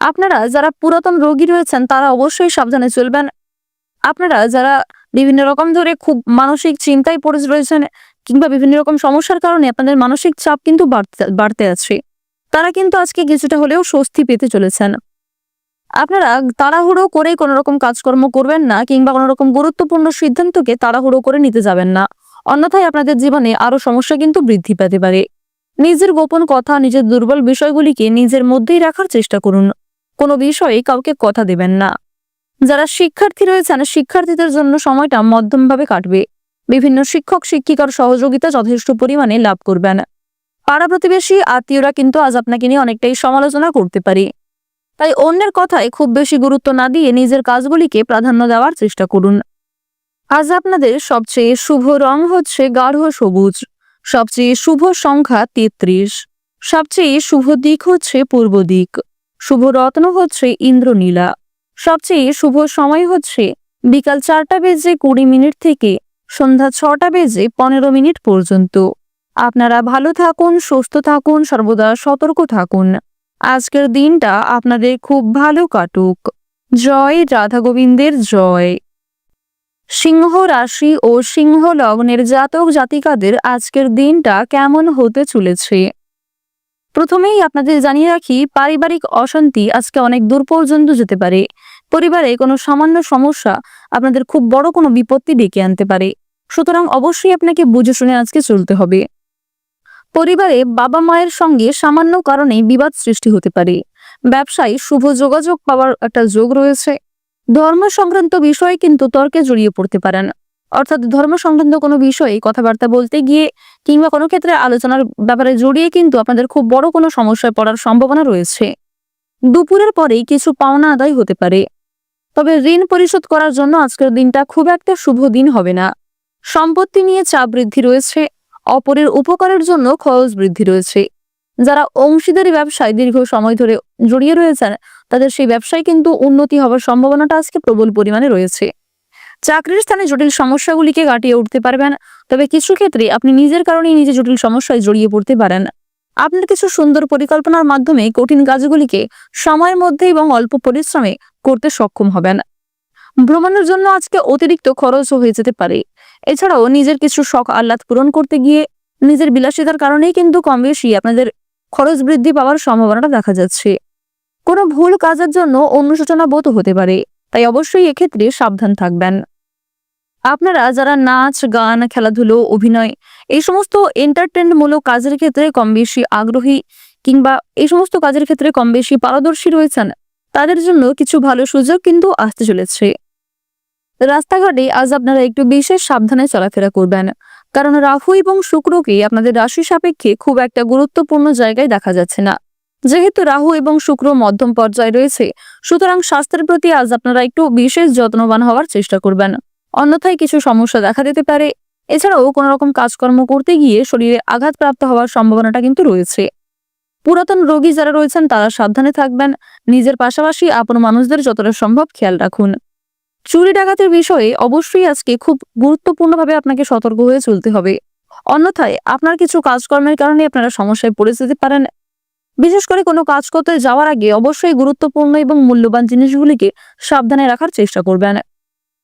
আপনারা যারা পুরাতন রোগী রয়েছেন তারা অবশ্যই সাবধানে চলবেন। আপনারা যারা বিভিন্ন রকম ধরে খুব মানসিক চিন্তায় পড়ে রয়েছেন কিংবা বিভিন্ন রকম সমস্যার কারণে আপনাদের মানসিক চাপ কিন্তু বাড়তে আছে, তারা কিন্তু আজকে কিছুটা হলেও স্বস্তি পেতে চলেছেন। আপনারা তাড়াহুড়ো করে কোনো রকম কাজকর্ম করবেন না কিংবা কোনো রকম গুরুত্বপূর্ণ সিদ্ধান্তকে তাড়াহুড়ো করে নিতে যাবেন না, অন্যথায় আপনাদের জীবনে আরো সমস্যা কিন্তু বৃদ্ধি পেতে পারে। নিজের গোপন কথা, নিজের দুর্বল বিষয়গুলিকে নিজের মধ্যেই রাখার চেষ্টা করুন। কোনো বিষয়ে কাউকে কথা দেবেন না। যারা শিক্ষার্থী রয়েছেন শিক্ষার্থীদের জন্য সময়টা মধ্যমভাবে কাটবে। বিভিন্ন শিক্ষক শিক্ষিকার সহযোগিতা যথেষ্ট পরিমাণে লাভ করবেন। পাড়া প্রতিবেশী আত্মীয়রা কিন্তু আজ আপনাকে নিয়ে অনেকটাই সমালোচনা করতে পারে, তাই অন্যের কথায় খুব বেশি গুরুত্ব না দিয়ে নিজের কাজগুলিকে প্রাধান্য দেওয়ার চেষ্টা করুন। আজ আপনাদের সবচেয়ে শুভ রং হচ্ছে গাঢ় সবুজ, সবচেয়ে শুভ সংখ্যা 33, সবচেয়ে শুভ দিক হচ্ছে পূর্ব দিক, শুভ রত্ন হচ্ছে ইন্দ্রনীলা, সবচেয়ে শুভ সময় হচ্ছে বিকাল 4:20 থেকে সন্ধ্যা 6:15 পর্যন্ত। আপনারা ভালো থাকুন, সুস্থ থাকুন, সর্বদা সতর্ক থাকুন। আজকের দিনটা আপনাদের খুব ভালো কাটুক। জয় রাধা গোবিন্দের জয়। সিংহ রাশি ও সিংহ লগ্নের জাতক জাতিকাদের আজকের দিনটা কেমন হতে চলেছে প্রথমেই আপনাদের জানিয়ে রাখি, পারিবারিক অশান্তি আজকে অনেক দূর পর্যন্ত যেতে পারে। পরিবারে কোনো সামান্য সমস্যা আপনাদের খুব বড় কোনো বিপত্তি ডেকে আনতে পারে, সুতরাং অবশ্যই আপনাকে বুঝে শুনে আজকে চলতে হবে। পরিবারে বাবা মায়ের সঙ্গে সামান্য কারণে বিবাদ সৃষ্টি হতে পারে। ব্যবসায় শুভ যোগাযোগ পাওয়ার একটা যোগ রয়েছে। ধর্ম সংক্রান্ত বিষয়ে কিন্তু তর্কে জড়িয়ে পড়তে পারেন, অর্থাৎ ধর্ম সংক্রান্ত কোনো বিষয়ে কথাবার্তা বলতে গিয়ে কিংবা কোনো ক্ষেত্রে আলোচনার ব্যাপারে জড়িয়ে কিন্তু আপনাদের খুব বড় কোনো সমস্যায় পড়ার সম্ভাবনা রয়েছে। দুপুরের পরেই কিছু পাওনা আদায় হতে পারে, তবে ঋণ পরিশোধ করার জন্য আজকের দিনটা খুব একটা শুভ দিন হবে না। সম্পত্তি নিয়ে চাপ বৃদ্ধি রয়েছে, অপরের উপকারের জন্য খরচ বৃদ্ধি রয়েছে। যারা অংশীদারি ব্যবসায় দীর্ঘ সময় ধরে জড়িয়ে রয়েছেন তাদের সেই ব্যবসায় কিন্তু উন্নতি হওয়ার সম্ভাবনাটা আজকে প্রবল পরিমাণে রয়েছে। চাকরির স্থানে জটিল সমস্যাগুলিকে কাটিয়ে উঠতে পারবেন, তবে কিছু ক্ষেত্রে আপনি নিজের কারণেই নিজে জটিল সমস্যায় জড়িয়ে পড়তে পারেন। আপনার কিছু সুন্দর পরিকল্পনার মাধ্যমে কঠিন কাজগুলিকে সময়ের মধ্যে এবং অল্প পরিশ্রমে করতে সক্ষম হবেন। ভ্রমণের জন্য আজকে অতিরিক্ত খরচও হয়ে যেতে পারে। এছাড়াও নিজের কিছু শখ আহ্লাদ পূরণ করতে গিয়ে নিজের বিলাসিতার কারণেই কিন্তু কম বেশি আপনাদের খরচ বৃদ্ধি পাওয়ার সম্ভাবনাটা দেখা যাচ্ছে। কোনো ভুল কাজের জন্য অনুশোচনা বোধ হতে পারে, তাই অবশ্যই এক্ষেত্রে সাবধান থাকবেন। আপনারা যারা নাচ গান খেলাধুলো অভিনয় এই সমস্ত এন্টারটেনমূলক কাজের ক্ষেত্রে কম বেশি আগ্রহী কিংবা এই সমস্ত কাজের ক্ষেত্রে কম বেশি পারদর্শী রয়েছেন তাদের জন্য কিছু ভালো সুযোগ কিন্তু আসতে চলেছে। রাস্তাঘাটে আজ আপনারা একটু বিশেষ সাবধানে চলাফেরা করবেন, কারণ রাহু এবং শুক্রকে আপনাদের রাশি সাপেক্ষে খুব একটা গুরুত্বপূর্ণ জায়গায় দেখা যাচ্ছে না। যেহেতু রাহু এবং শুক্র মধ্যম পর্যায়ে রয়েছে, সুতরাং স্বাস্থ্যের প্রতি আজ আপনারা একটু বিশেষ যত্নবান হওয়ার চেষ্টা করবেন, অন্যথায় কিছু সমস্যা দেখা দিতে পারে। এছাড়াও কোনো রকম কাজকর্ম করতে গিয়ে শরীরে আঘাতপ্রাপ্ত হওয়ার সম্ভাবনাটা কিন্তু রয়েছে। পুরাতন রোগী যারা রয়েছেন তারা সাবধানে থাকবেন। নিজের পাশাপাশি আপন মানুষদের যতটা সম্ভব খেয়াল রাখুন। চুরি ডাকাতির বিষয়ে অবশ্যই আজকে খুব গুরুত্বপূর্ণভাবে আপনাকে সতর্ক হয়ে চলতে হবে। অন্যথায় আপনার কিছু কাজকর্মের কারণে আপনারা সমস্যায় পড়ে যেতে পারেন। বিশেষ করে কোনো কাজ করতে যাওয়ার আগে অবশ্যই গুরুত্বপূর্ণ এবং মূল্যবান জিনিসগুলিকে সাবধানে রাখার চেষ্টা করবেন।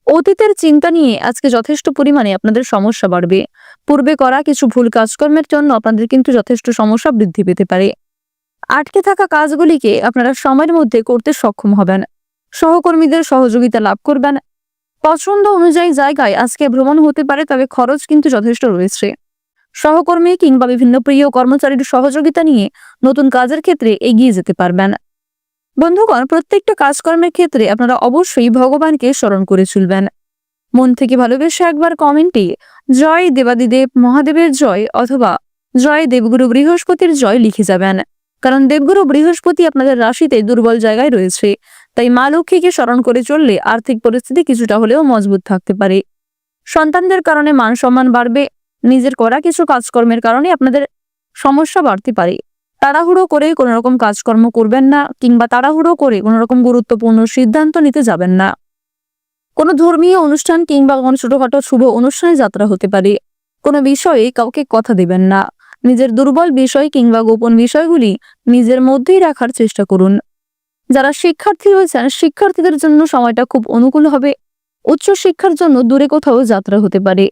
অতীতের চিন্তা নিয়ে আজকে যথেষ্ট পরিমাণে আপনাদের সমস্যা বাড়বে। পূর্বে করা কিছু ভুল কাজকর্মের জন্য আপনাদের কিন্তু যথেষ্ট সমস্যা বৃদ্ধি পেতে পারে। আটকে থাকা কাজগুলিকে আপনারা সময়ের মধ্যে করতে সক্ষম হবেন। সহকর্মীদের সহযোগিতা লাভ করবেন। পছন্দ অনুযায়ী জায়গায় আজকে ভ্রমণ হতে পারে, তবে খরচ কিন্তু যথেষ্ট রয়েছে। সহকর্মী কিংবা বিভিন্ন প্রিয় কর্মচারীর সহযোগিতা নিয়ে নতুন কাজের ক্ষেত্রে এগিয়ে যেতে পারবেন। বন্ধুগণ, প্রত্যেকটা কাজকর্মের ক্ষেত্রে আপনারা অবশ্যই ভগবানকে স্মরণ করে চলবেন। মন থেকে ভালোবেসে একবার কমেন্টে জয় দেবাদিদেব মহাদেবের জয় অথবা জয় দেবগুরু বৃহস্পতির জয় লিখে যাবেন। কারণ দেবগুরু বৃহস্পতি আপনাদের রাশিতে দুর্বল জায়গায় রয়েছে, তাই মা লক্ষ্মীকে স্মরণ করে চললে আর্থিক পরিস্থিতি কিছুটা হলেও মজবুত থাকতে পারে। সন্তানদের কারণে মান সম্মান বাড়বে। নিজের করা কিছু কাজকর্মের কারণে আপনাদের সমস্যা বাড়তে পারে। তাড়াহুড়ো করে কোনো রকম কাজকর্ম করবেন না, কিংবা তাড়াহুড়ো করে কোনো রকম গুরুত্বপূর্ণ সিদ্ধান্ত নিতে যাবেন না। কোনো ধর্মীয় অনুষ্ঠান কিংবা কোনো ছোটখাটো শুভ অনুষ্ঠানে যাত্রা হতে পারে। কোনো বিষয়ে কাউকে কথা দেবেন না। নিজের দুর্বল বিষয় কিংবা গোপন বিষয়গুলি নিজের মধ্যেই রাখার চেষ্টা করুন। যারা শিক্ষার্থী রয়েছেন শিক্ষার্থীদের জন্য সময়টা খুব অনুকূল হবে। উচ্চ শিক্ষার জন্য দূরে কোথাও যাত্রা হতে পারে।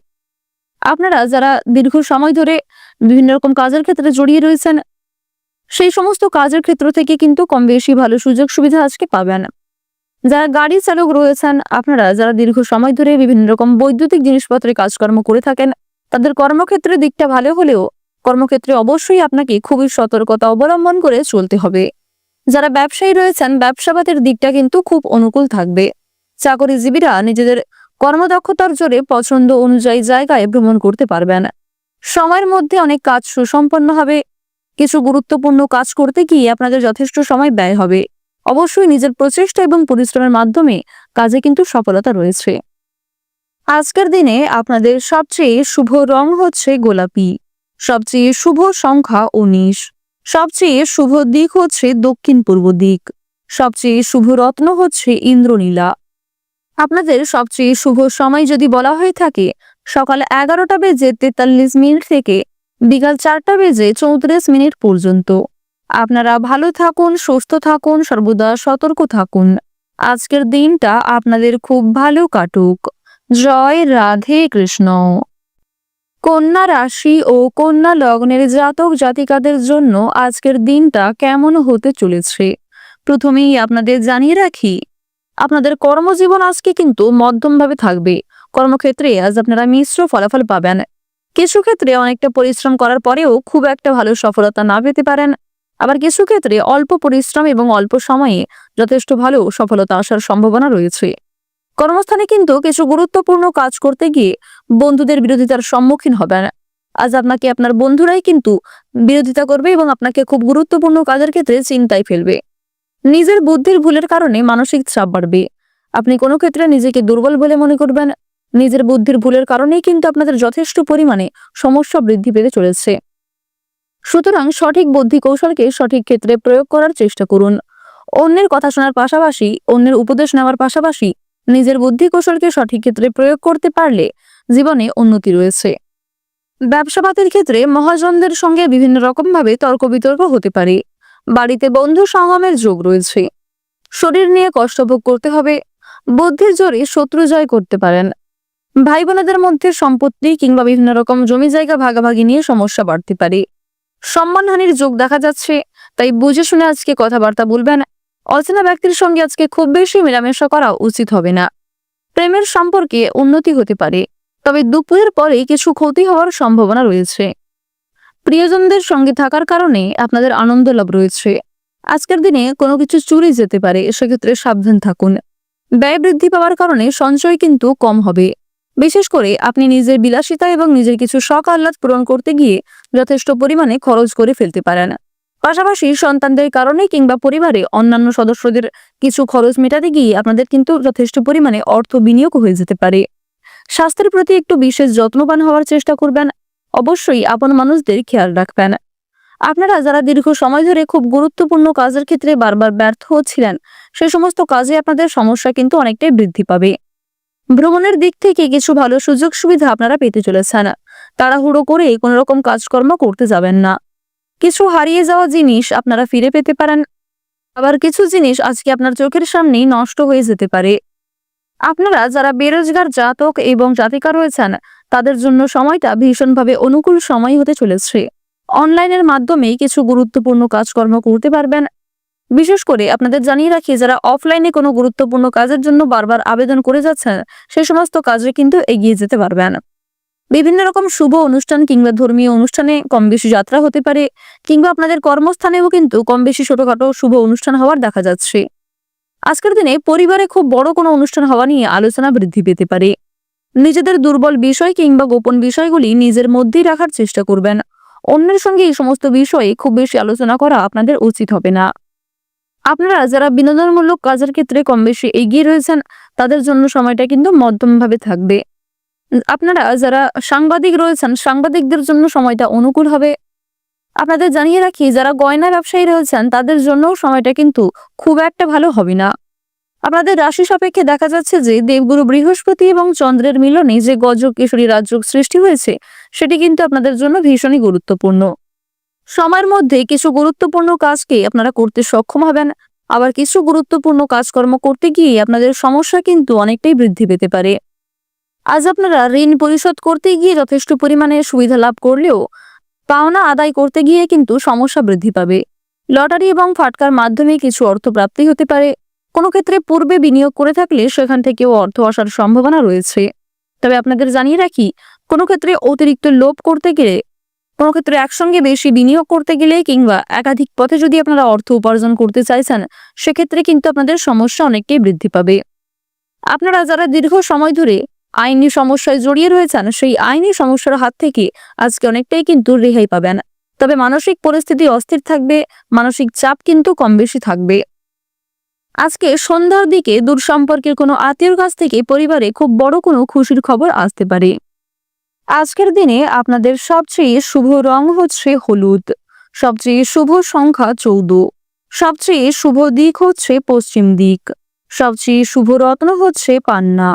আপনারা যারা দীর্ঘ সময় ধরে বিভিন্ন রকম কাজের ক্ষেত্রে জড়িয়ে রয়েছেন, সেই সমস্ত কাজের ক্ষেত্র থেকে কিন্তু কম বেশি ভালো সুযোগ সুবিধা আজকে পাবেন। যারা গাড়ি চালক রয়েছেন, আপনারা যারা দীর্ঘ সময় ধরে বিভিন্ন রকম বৈদ্যুতিক জিনিসপত্রের কাজকর্ম করে থাকেন, তাদের কর্মক্ষেত্রের দিকটা ভালো হলেও কর্মক্ষেত্রে অবশ্যই আপনাকে খুবই সতর্কতা অবলম্বন করে চলতে হবে। যারা ব্যবসায়ী রয়েছেন ব্যবসাবাদের দিকটা কিন্তু খুব অনুকূল থাকবে। চাকরিজীবীরা নিজেদের কর্মদক্ষতার জোরে পছন্দ অনুযায়ী জায়গায় ভ্রমণ করতে পারবেন। সময়ের মধ্যে অনেক কাজ সুসম্পন্ন হবে। কিছু গুরুত্বপূর্ণ কাজ করতে গিয়ে আপনাদের যথেষ্ট সময় ব্যয় হবে। অবশ্যই নিজের প্রচেষ্টা এবং পরিশ্রমের মাধ্যমে কাজে কিন্তু সফলতা রয়েছে। আজকের দিনে আপনাদের সবচেয়ে শুভ রং হচ্ছে গোলাপি। সবচেয়ে শুভ সংখ্যা 19। সবচেয়ে শুভ দিক হচ্ছে দক্ষিণ পূর্ব দিক। সবচেয়ে শুভ রত্ন হচ্ছে ইন্দ্রনীলা। আপনাদের সবচেয়ে শুভ সময় যদি বলা হয়ে থাকে সকাল 11টা বেজে 43 মিনিট থেকে বিকাল 4টা বেজে 34 মিনিট পর্যন্ত। আপনারা ভালো থাকুন, সুস্থ থাকুন, সর্বদা সতর্ক থাকুন। আজকের দিনটা আপনাদের খুব ভালো কাটুক। জয় রাধে কৃষ্ণ। কন্যা রাশি ও কন্যা লগ্নের জাতক জাতিকাদের জন্য আজকের দিনটা কেমন হতে চলেছে প্রথমেই আপনাদের জানিয়ে রাখি, আপনাদের কর্মজীবন আজকে কিন্তু মধ্যমভাবে থাকবে। কর্মক্ষেত্রে আজ আপনারা মিশ্র ফলাফল পাবেন। কিছু ক্ষেত্রে অনেকটা পরিশ্রম করার পরেও খুব একটা ভালো সফলতা না পেতে পারেন। আবার কিছু ক্ষেত্রে অল্প পরিশ্রম এবং অল্প সময়ে যথেষ্ট ভালো সফলতা আসার সম্ভাবনা রয়েছে। কর্মস্থানে কিন্তু কিছু গুরুত্বপূর্ণ কাজ করতে গিয়ে বন্ধুদের বিরোধিতার সম্মুখীন হবেন। আজ আপনাকে আপনার বন্ধুরাই কিন্তু বিরোধিতা করবে এবং আপনাকে খুব গুরুত্বপূর্ণ কাজের ক্ষেত্রে চিন্তায় ফেলবে। নিজের বুদ্ধির ভুলের কারণে মানসিক চাপ বাড়বে। আপনি কোনো ক্ষেত্রে নিজেকে দুর্বল বলে মনে করবেন। নিজের বুদ্ধির ভুলের কারণেই কিন্তু আপনাদের যথেষ্ট পরিমাণে সমস্যা বৃদ্ধি পেতে চলেছে। সুতরাং সঠিক বুদ্ধি কৌশলকে সঠিক ক্ষেত্রে প্রয়োগ করার চেষ্টা করুন। অন্যের কথা শোনার পাশাপাশি, অন্যের উপদেশ নেওয়ার পাশাপাশি নিজের বুদ্ধি কৌশলকে সঠিক ক্ষেত্রে প্রয়োগ করতে পারলে জীবনে উন্নতি রয়েছে। ব্যবসাপাতের ক্ষেত্রে মহাজনদের সঙ্গে বিভিন্ন রকমভাবে তর্ক বিতর্ক হতে পারে। বাড়িতে বন্ধু সঙ্গমের যোগ রয়েছে। শরীর নিয়ে কষ্ট ভোগ করতে হবে। বুদ্ধির জোরে শত্রু জয় করতে পারেন। ভাই বোনেদের মধ্যে সম্পত্তি কিংবা বিভিন্ন রকম জমি জায়গা ভাগাভাগি নিয়ে সমস্যা বাড়তে পারে। সম্মানহানির যোগ দেখা যাচ্ছে, তাই বুঝে শুনে আজকে কথাবার্তা বলবেন। অচেনা ব্যক্তির সঙ্গে আজকে খুব বেশি মেলামেশা করা উচিত হবে না। প্রেমের সম্পর্কে উন্নতি হতে পারে, তবে দুপুরের পরে কিছু ক্ষতি হওয়ার সম্ভাবনা রয়েছে। প্রিয়জনদের সঙ্গে থাকার কারণে আপনাদের আনন্দ লাভ রয়েছে। আজকের দিনে কোনো কিছু চুরি যেতে পারে, সেক্ষেত্রে সাবধান থাকুন। ব্যয় বৃদ্ধি পাওয়ার কারণে সঞ্চয় কিন্তু কম হবে। বিশেষ করে আপনি নিজের বিলাসিতা এবং নিজের কিছু শখ আহ্লাদ পূরণ করতে গিয়ে যথেষ্ট পরিমাণে খরচ করে ফেলতে পারেন। পাশাপাশি সন্তানদের কারণে কিংবা পরিবারে অন্যান্য সদস্যদের কিছু খরচ মেটাতে গিয়ে আপনাদের কিন্তু যথেষ্ট পরিমাণে অর্থ বিনিয়োগ হয়ে যেতে পারে। স্বাস্থ্যের প্রতি একটু বিশেষ যত্নবান হওয়ার চেষ্টা করবেন। অবশ্যই আপন মানুষদের খেয়াল রাখবেন। আপনারা যারা দীর্ঘ সময় ধরে খুব গুরুত্বপূর্ণ কাজের ক্ষেত্রে বারবার ব্যর্থ হচ্ছিলেন, সে সমস্ত কাজে আপনাদের সমস্যা কিন্তু অনেকটাই বৃদ্ধি পাবে। ভ্রমণের দিক থেকে কিছু ভালো সুযোগ সুবিধা আপনারা পেতে চলেছেন। তাড়াহুড়ো করে কোনো রকম কাজকর্ম করতে যাবেন না। কিছু হারিয়ে যাওয়া জিনিস আপনারা ফিরে পেতে পারেন, আবার কিছু জিনিস আজকে আপনার চোখের সামনেই নষ্ট হয়ে যেতে পারে। আপনারা যারা বেরোজগার জাতক এবং জাতিকা রয়েছেন, তাদের জন্য সময়টা ভীষণভাবে অনুকূল সময় হতে চলেছে। অনলাইনের মাধ্যমে কিছু গুরুত্বপূর্ণ কাজকর্ম করতে পারবেন। বিশেষ করে আপনাদের জানিয়ে রাখি, যারা অফলাইনে কোনো গুরুত্বপূর্ণ কাজের জন্য বারবার আবেদন করে যাচ্ছেন, সে সমস্ত কাজে কিন্তু এগিয়ে যেতে পারবেন। বিভিন্ন রকম শুভ অনুষ্ঠান কিংবা ধর্মীয় অনুষ্ঠানে কম বেশি যাত্রা হতে পারে, কিংবা আপনাদের কর্মস্থানেও কিন্তু কম বেশি ছোটখাটো শুভ অনুষ্ঠান হওয়ার দেখা যাচ্ছে। আজকের দিনে পরিবারে খুব বড় কোনো অনুষ্ঠান হওয়া নিয়ে আলোচনা বৃদ্ধি পেতে পারে। নিজেদের দুর্বল বিষয় কিংবা গোপন বিষয়গুলি নিজের মধ্যেই রাখার চেষ্টা করবেন। অন্যের সঙ্গে এই সমস্ত বিষয়ে খুব বেশি আলোচনা করা আপনাদের উচিত হবে না। আপনারা যারা বিনোদনমূলক কাজের ক্ষেত্রে কম বেশি এগিয়ে রয়েছেন, তাদের জন্য সময়টা কিন্তু মধ্যমভাবে থাকবে। আপনারা যারা সাংবাদিক রয়েছেন, সাংবাদিকদের জন্য সময়টা অনুকূল হবে। আপনাদের জানিয়ে রাখি, যারা গয়না ব্যবসায়ী রয়েছেন, তাদের জন্য সময়টা কিন্তু খুব একটা ভালো হবে না। আপনাদের রাশি সাপেক্ষে দেখা যাচ্ছে যে দেবগুরু বৃহস্পতি এবং চন্দ্রের মিলনে যে গজক কেশরী রাজযোগ সৃষ্টি হয়েছে, সেটি কিন্তু আপনাদের জন্য ভীষণই গুরুত্বপূর্ণ। সময়ের মধ্যে কিছু গুরুত্বপূর্ণ কাজকে আপনারা করতে সক্ষম হবেন, আবার কিছু গুরুত্বপূর্ণ কাজকর্ম করতে গিয়ে আপনাদের সমস্যা কিন্তু অনেকটাই বৃদ্ধি পেতে পারে। আজ আপনারা ঋণ পরিশোধ করতে গিয়ে যথেষ্ট পরিমাণে সুবিধা লাভ করলেও পাওনা আদায় করতে গিয়ে কিন্তু সমস্যা বৃদ্ধি পাবে। লটারি এবং ফাটকার মাধ্যমে কিছু অর্থ প্রাপ্তি হতে পারে। কোনো ক্ষেত্রে পূর্বে বিনিয়োগ করে থাকলে সেখান থেকেও অর্থ আসার সম্ভাবনা রয়েছে। তবে আপনাদের জানিয়ে রাখি, কোনো ক্ষেত্রে অতিরিক্ত লোভ করতে গেলে, কোনো ক্ষেত্রে একসঙ্গে বেশি বিনিয়োগ করতে গেলে কিংবা একাধিক পথে যদি আপনারা অর্থ উপার্জন করতে চাইছেন, সেক্ষেত্রে কিন্তু আপনাদের সমস্যা অনেকটাই বৃদ্ধি পাবে। আপনারা যারা দীর্ঘ সময় ধরে আইনি সমস্যায় জড়িয়ে রয়েছেন, সেই আইনি সমস্যার হাত থেকে আজকে অনেকটাই কিন্তু রেহাই পাবেন। তবে মানসিক পরিস্থিতি অস্থির থাকবে, মানসিক চাপ কিন্তু কম বেশি থাকবে। আজকে সন্ধ্যার দিকে দূর সম্পর্কের কোনো আত্মীয়র কাছ থেকে পরিবারে খুব বড় কোনো খুশির খবর আসতে পারে। আজকের দিনে আপনাদের সবচেয়ে শুভ রং হচ্ছে হলুদ, সবচেয়ে শুভ সংখ্যা 14, সবচেয়ে শুভ দিক হচ্ছে পশ্চিম দিক, সবচেয়ে শুভ রত্ন হচ্ছে পান্না,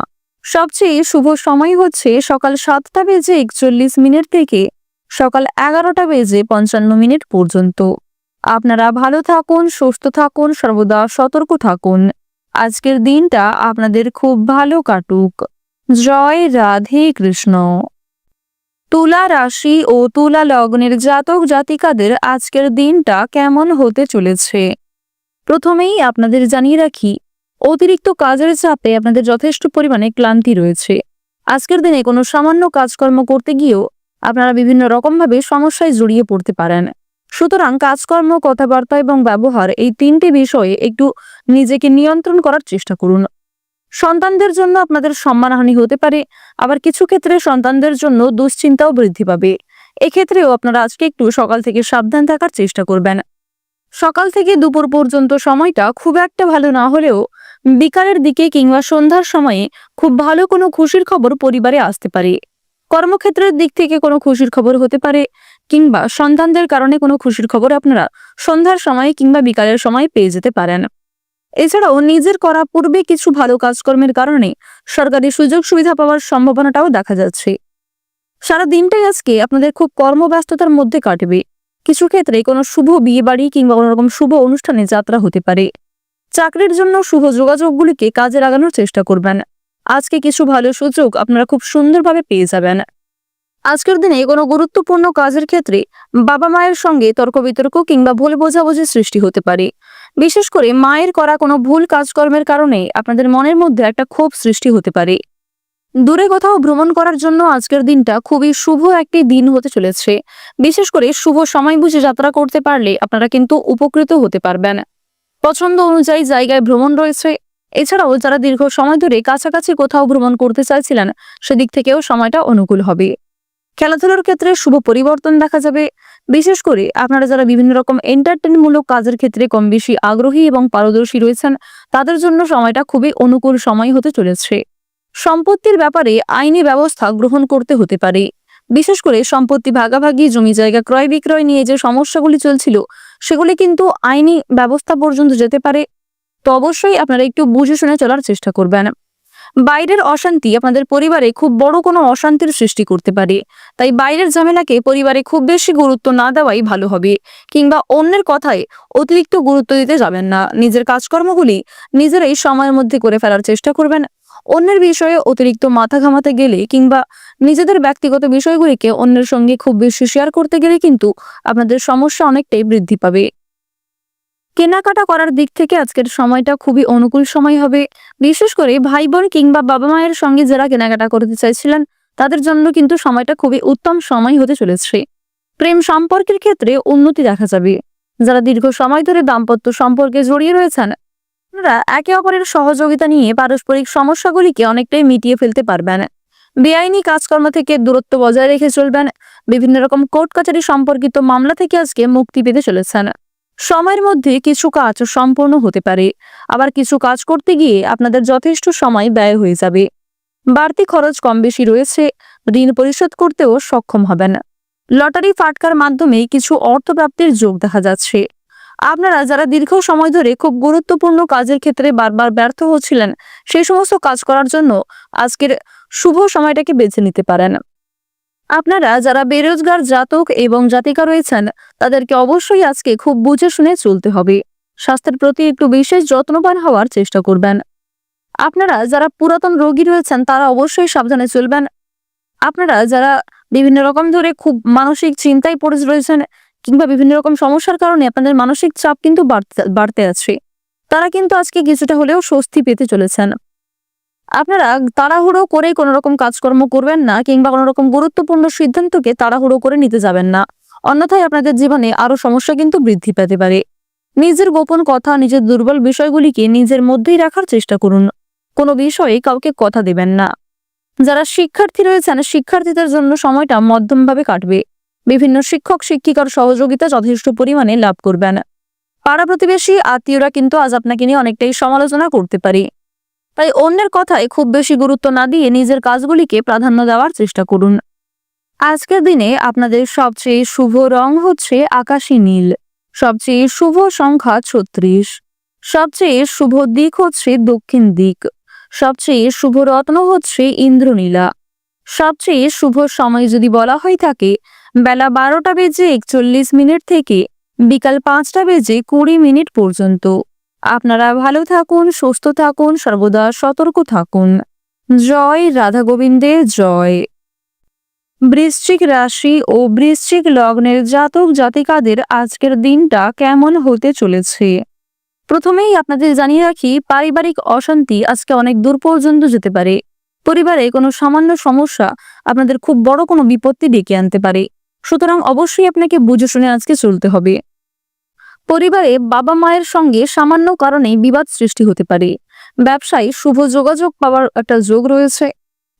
সবচেয়ে শুভ সময় হচ্ছে সকাল 7টা বেজে 41 মিনিট থেকে সকাল 11টা বেজে 55 মিনিট পর্যন্ত। আপনারা ভালো থাকুন, সুস্থ থাকুন, সর্বদা সতর্ক থাকুন। আজকের দিনটা আপনাদের খুব ভালো কাটুক। জয় রাধে কৃষ্ণ। তুলা রাশি ও তুলা লগ্নের জাতক জাতিকাদের আজকের দিনটা কেমন হতে চলেছে? প্রথমেই আপনাদের জানিয়ে রাখি, অতিরিক্ত কাজের চাপে আপনাদের যথেষ্ট পরিমাণে ক্লান্তি রয়েছে। আজকের দিনে কোনো সামান্য কাজকর্ম করতে গিয়েও আপনারা বিভিন্ন রকমভাবে সমস্যায় জড়িয়ে পড়তে পারেন। সুতরাং কাজকর্ম, কথাবার্তা এবং ব্যবহার, এই 3টে বিষয়ে একটু নিজেকে নিয়ন্ত্রণ করার চেষ্টা করুন। সন্তানদের জন্য আপনাদের সম্মানহানি হতে পারে, আবার কিছু ক্ষেত্রে সন্তানদের জন্য দুশ্চিন্তাও বৃদ্ধি পাবে। এক্ষেত্রেও আপনারা আজকে একটু সকাল থেকে সাবধান থাকার চেষ্টা করবেন। সকাল থেকে দুপুর পর্যন্ত সময়টা খুব একটা ভালো না হলেও বিকালের দিকে কিংবা সন্ধ্যার সময়ে খুব ভালো কোনো খুশির খবর পরিবারে আসতে পারে। কর্মক্ষেত্রের দিক থেকে কোনো খুশির খবর হতে পারে, কিংবা সন্তানদের কারণে কোনো খুশির খবর আপনারা সন্ধ্যার সময় কিংবা বিকালের সময় পেয়ে যেতে পারেন। এছাড়াও নিজের করা পূর্বে কিছু ভালো কাজকর্মের কারণে সরকারি সুযোগ সুবিধা পাওয়ার সম্ভাবনাটাও দেখা যাচ্ছে। সারা দিনটাই আজকে আপনাদের খুব কর্মব্যস্ততার মধ্যে কাটবে। কিছু ক্ষেত্রে কোনো শুভ বিয়ে বাড়ি কিংবা কোনো রকম শুভ অনুষ্ঠানে যাত্রা হতে পারে। চাকরির জন্য শুভ যোগাযোগগুলিকে কাজে লাগানোর চেষ্টা করবেন। আজকে কিছু ভালো সুযোগ আপনারা খুব সুন্দরভাবে পেয়ে যাবেন। আজকের দিনে কোনো গুরুত্বপূর্ণ কাজের ক্ষেত্রে বাবা মায়ের সঙ্গে তর্ক বিতর্ক কিংবা ভুল বোঝাবুঝির সৃষ্টি হতে পারে। বিশেষ করে মায়ের করা কোনো ভুল কাজকর্মের কারণে আপনাদের মনের মধ্যে একটা ক্ষোভ সৃষ্টি হতে পারে। দূরে কোথাও ভ্রমণ করার জন্য আজকের দিনটা খুবই শুভ একটি দিন হতে চলেছে। বিশেষ করে শুভ সময় বুঝে যাত্রা করতে পারলে আপনারা কিন্তু উপকৃত হতে পারবেন। পছন্দ অনুযায়ী জায়গায় ভ্রমণ রয়েছে। এছাড়াও যারা দীর্ঘ সময় ধরে কাছাকাছি কোথাও ভ্রমণ করতে চাইছিলেন, সেদিক থেকেও সময়টা অনুকূল হবে। খেলাধুলার ক্ষেত্রে শুভ পরিবর্তন দেখা যাবে। বিশেষ করে আপনারা যারা বিভিন্ন রকম এন্টারটেইনমূলক কাজের ক্ষেত্রে কম বেশি আগ্রহী এবং পারদর্শী রয়েছেন, তাদের জন্য সময়টা খুবই অনুকূল সময় হতে চলেছে। সম্পত্তির ব্যাপারে আইনি ব্যবস্থা গ্রহণ করতে হতে পারে। বিশেষ করে সম্পত্তি ভাগাভাগি, জমি জায়গা ক্রয় বিক্রয় নিয়ে যে সমস্যাগুলি চলছিল সেগুলি কিন্তু আইনি ব্যবস্থা পর্যন্ত যেতে পারে। তো অবশ্যই আপনারা একটু বুঝে শুনে চলার চেষ্টা করবেন। বাইরের অশান্তি আপনাদের পরিবারে খুব বড় কোনো অশান্তির সৃষ্টি করতে পারে, তাই বাইরের ঝামেলাকে পরিবারে খুব বেশি গুরুত্ব না দেওয়াই ভালো হবে, কিংবা অন্যের কথায় অতিরিক্ত গুরুত্ব দিতে যাবেন না। নিজের কাজকর্মগুলি নিজেরাই সময়ের মধ্যে করে ফেলার চেষ্টা করবেন। অন্যের বিষয়ে অতিরিক্ত মাথা ঘামাতে গেলে কিংবা নিজেদের ব্যক্তিগত বিষয়গুলিকে অন্যের সঙ্গে খুব বেশি শেয়ার করতে গেলে কিন্তু আপনাদের সমস্যা অনেকটাই বৃদ্ধি পাবে। কেনাকাটা করার দিক থেকে আজকের সময়টা খুবই অনুকূল সময় হবে। বিশেষ করে ভাই বোন কিংবা বাবা মায়ের সঙ্গে যারা কেনাকাটা করতে চাইছিলেন তাদের জন্য কিন্তু সময়টা খুবই উত্তম সময় হতে চলেছে। প্রেম সম্পর্কের ক্ষেত্রে উন্নতি দেখা যাবে। যারা দীর্ঘ সময় ধরে দাম্পত্য সম্পর্কে জড়িয়ে রয়েছেন আপনারা একে অপরের সহযোগিতা নিয়ে পারস্পরিক সমস্যাগুলিকে অনেকটাই মিটিয়ে ফেলতে পারবেন। বেআইনি কাজকর্ম থেকে দূরত্ব বজায় রেখে চলবেন। বিভিন্ন রকম কোর্ট কাছারি সম্পর্কিত মামলা থেকে আজকে মুক্তি পেতে চলেছেন। সময়ের মধ্যে কিছু কাজ সম্পূর্ণ হতে পারে, আবার কিছু কাজ করতে গিয়ে আপনাদের যথেষ্ট সময় ব্যয় হয়ে যাবে। বাড়তি খরচ কম বেশি রয়েছে, ঋণ পরিশোধ করতেও সক্ষম হবেন। লটারি ফাটকার মাধ্যমে কিছু অর্থ প্রাপ্তির যোগ দেখা যাচ্ছে। আপনারা যারা দীর্ঘ সময় ধরে খুব গুরুত্বপূর্ণ কাজের ক্ষেত্রে বারবার ব্যর্থ হচ্ছিলেন সেই সমস্ত কাজ করার জন্য আজকের শুভ সময়টাকে বেছে নিতে পারেন। আপনারা যারা বেরোজগার জাতক এবং জাতিকা রয়েছেন তাদেরকে অবশ্যই আজকে খুব বুঝে শুনে চলতে হবে। স্বাস্থ্যের প্রতি একটু বিশেষ যত্নবান হওয়ার চেষ্টা করবেন। আপনারা যারা পুরাতন রোগী রয়েছেন তারা অবশ্যই সাবধানে চলবেন। আপনারা যারা বিভিন্ন রকম ধরে খুব মানসিক চিন্তায় পড়ে রয়েছেন কিংবা বিভিন্ন রকম সমস্যার কারণে আপনাদের মানসিক চাপ কিন্তু বাড়তে আছে, তারা কিন্তু আজকে কিছুটা হলেও স্বস্তি পেতে চলেছেন। আপনারা তাড়াহুড়ো করে কোনো রকম কাজকর্ম করবেন না কিংবা কোনো রকম গুরুত্বপূর্ণ সিদ্ধান্তকে তাড়াহুড়ো করে নিতে যাবেন না, অন্যথায় আপনাদের জীবনে আরো সমস্যা কিন্তু বৃদ্ধি পেতে পারে। নিজের গোপন কথা, নিজের দুর্বল বিষয়গুলিকে নিজের মধ্যেই রাখার চেষ্টা করুন। কোনো বিষয়ে কাউকে কথা দেবেন না। যারা শিক্ষার্থী রয়েছেন শিক্ষার্থীদের জন্য সময়টা মধ্যমভাবে কাটবে। বিভিন্ন শিক্ষক শিক্ষিকার সহযোগিতা যথেষ্ট পরিমাণে লাভ করবেন। পাড়া প্রতিবেশী আত্মীয়রা কিন্তু আজ আপনাকে নিয়ে অনেকটাই সমালোচনা করতে পারে, তাই অন্যের কথায় খুব বেশি গুরুত্ব না দিয়ে নিজের কাজগুলিকে প্রাধান্য দেওয়ার চেষ্টা করুন। আজকের দিনে আপনাদের সবচেয়ে শুভ রং হচ্ছে আকাশী নীল, সবচেয়ে শুভ সংখ্যা 36, সবচেয়ে শুভ দিক হচ্ছে দক্ষিণ দিক, সবচেয়ে শুভ রত্ন হচ্ছে ইন্দ্রনীলা। সবচেয়ে শুভ সময় যদি বলা হয়ে থাকে বেলা 12:41 থেকে বিকাল 5:20 পর্যন্ত। আপনারা ভালো থাকুন, সুস্থ থাকুন, সর্বদা সতর্ক থাকুন। জয় রাধা গোবিন্দের জয়। বৃশ্চিক রাশি ও বৃশ্চিক লগ্নের জাতক জাতিকাদের আজকের দিনটা কেমন হতে চলেছে? প্রথমেই আপনাদের জানিয়ে রাখি, পারিবারিক অশান্তি আজকে অনেক দূর পর্যন্ত যেতে পারে। পরিবারে কোনো সামান্য সমস্যা আপনাদের খুব বড় কোনো বিপত্তি ডেকে আনতে পারে, সুতরাং অবশ্যই আপনাকে বুঝে শুনে আজকে চলতে হবে। পরিবারে বাবা মায়ের সঙ্গে সামান্য কারণে বিবাদ সৃষ্টি হতে পারে। ব্যবসায় শুভ যোগাযোগ পাওয়ার একটা যোগ রয়েছে।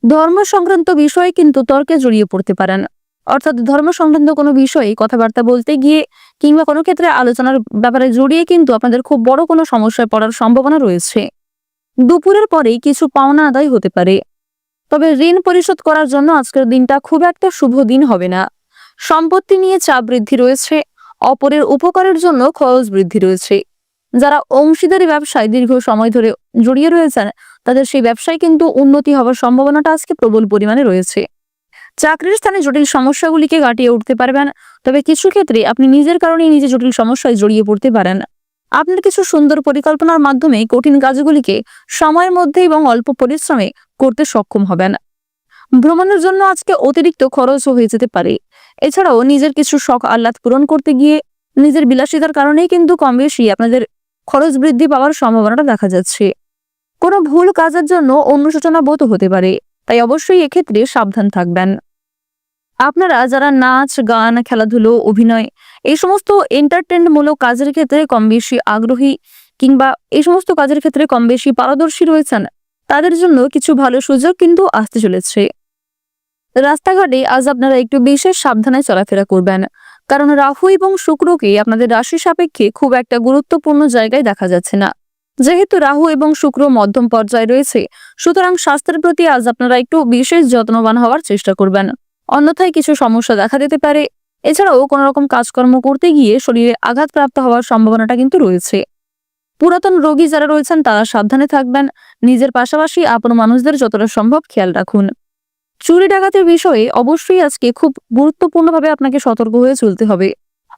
ধর্ম সংক্রান্ত বিষয়ে কিন্তু তর্কে জড়িয়ে পড়তে পারেন, অর্থাৎ ধর্ম সংক্রান্ত কোনো বিষয়ে কথাবার্তা বলতে গিয়ে কিংবা কোনো ক্ষেত্রে আলোচনার ব্যাপারে জড়িয়ে কিন্তু আপনাদের খুব বড় কোনো সমস্যায় পড়ার সম্ভাবনা রয়েছে। দুপুরের পরেই কিছু পাওনা আদায় হতে পারে, তবে ঋণ পরিশোধ করার জন্য আজকের দিনটা খুব একটা শুভ দিন হবে না। সম্পত্তি নিয়ে চাপ বৃদ্ধি রয়েছে, অপরের উপকারের জন্য খরচ বৃদ্ধি রয়েছে। যারা অংশীদারি ব্যবসায় দীর্ঘ সময় ধরে জড়িয়ে রয়েছেন তাদের সেই ব্যবসায় কিন্তু উন্নতি হওয়ার সম্ভাবনাটা আজকে প্রবল পরিমাণে রয়েছে। চাকরির স্থানে জটিল সমস্যাগুলিকে কাটিয়ে উঠতে পারবেন, তবে কিছু ক্ষেত্রে আপনি নিজের কারণেই নিজে জটিল সমস্যায় জড়িয়ে পড়তে পারেন। আপনার কিছু সুন্দর পরিকল্পনার মাধ্যমে কঠিন কাজগুলিকে সময়ের মধ্যে এবং অল্প পরিশ্রমে করতে সক্ষম হবেন। ভ্রমণের জন্য আজকে অতিরিক্ত খরচও হয়ে যেতে পারে। এছাড়াও নিজের কিছু শখ আহ্লাদ পূরণ করতে গিয়ে নিজের বিলাসিতার কারণেই কিন্তু কম বেশি আপনাদের খরচ বৃদ্ধি পাওয়ার সম্ভাবনাটা দেখা যাচ্ছে। কোনো ভুল কাজের জন্য অনুশোচনা বোধ হতে পারে, তাই অবশ্যই এক্ষেত্রে সাবধান থাকবেন। আপনারা যারা নাচ গান খেলাধুলো অভিনয় এই সমস্ত এন্টারটেনমূলক কাজের ক্ষেত্রে কম বেশি আগ্রহী কিংবা এই সমস্ত কাজের ক্ষেত্রে কম বেশি পারদর্শী রয়েছেন তাদের জন্য কিছু ভালো সুযোগ কিন্তু আসতে চলেছে। রাস্তাঘাটে আজ আপনারা একটু বিশেষ সাবধানে চলাফেরা করবেন, কারণ রাহু এবং শুক্রকে আপনাদের রাশি সাপেক্ষে খুব একটা গুরুত্বপূর্ণ জায়গায় দেখা যাচ্ছে না, যেহেতু রাহু এবং শুক্র মধ্যম পর্যায়ে রয়েছে, সুতরাং স্বাস্থ্যের প্রতি আজ আপনারা একটু বিশেষ যত্নবান হওয়ার চেষ্টা করবেন, অন্যথায় কিছু সমস্যা দেখা দিতে পারে। এছাড়াও কোনো রকম কাজকর্ম করতে গিয়ে শরীরে আঘাতপ্রাপ্ত হওয়ার সম্ভাবনাটা কিন্তু রয়েছে। পুরাতন রোগী যারা রয়েছেন তারা সাবধানে থাকবেন, নিজের পাশাপাশি আপন মানুষদের যতটা সম্ভব খেয়াল রাখুন। চুরি ডাকাতির বিষয়ে অবশ্যই আজকে খুব গুরুত্বপূর্ণভাবে আপনাকে সতর্ক হয়ে চলতে হবে,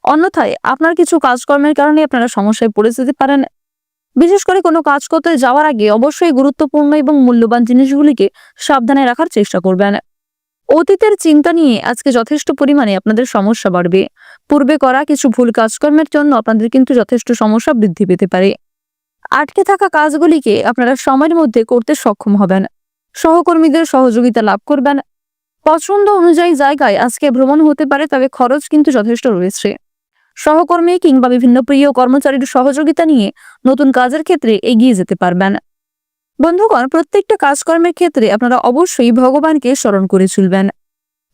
অন্যথায় আপনার কিছু কাজকর্মের কারণে আপনারা সমস্যায় পড়ে যেতে পারেন। বিশেষ করে কোনো কাজ করতে যাওয়ার আগে অবশ্যই গুরুত্বপূর্ণ এবং মূল্যবান জিনিসগুলিকে সাবধানে রাখার চেষ্টা করবেন। অতীতের চিন্তা নিয়ে আজকে যথেষ্ট পরিমাণে আপনাদের সমস্যা বাড়বে। পূর্বে করা কিছু ভুল কাজকর্মের জন্য আপনাদের কিন্তু যথেষ্ট সমস্যা বৃদ্ধি পেতে পারে। আটকে থাকা কাজগুলিকে আপনারা সময়ের মধ্যে করতে সক্ষম হবেন, সহকর্মীদের সহযোগিতা লাভ করবেন। পছন্দ অনুযায়ী জায়গায় আজকে ভ্রমণ হতে পারে, তবে খরচ কিন্তু যথেষ্ট রয়েছে। সহকর্মী কিংবা বিভিন্ন প্রিয় কর্মচারীর সহযোগিতা নিয়ে নতুন কাজের ক্ষেত্রে এগিয়ে যেতে পারবেন। বন্ধুগণ, প্রত্যেকটা কাজকর্মের ক্ষেত্রে আপনারা অবশ্যই ভগবানকে স্মরণ করে চলবেন।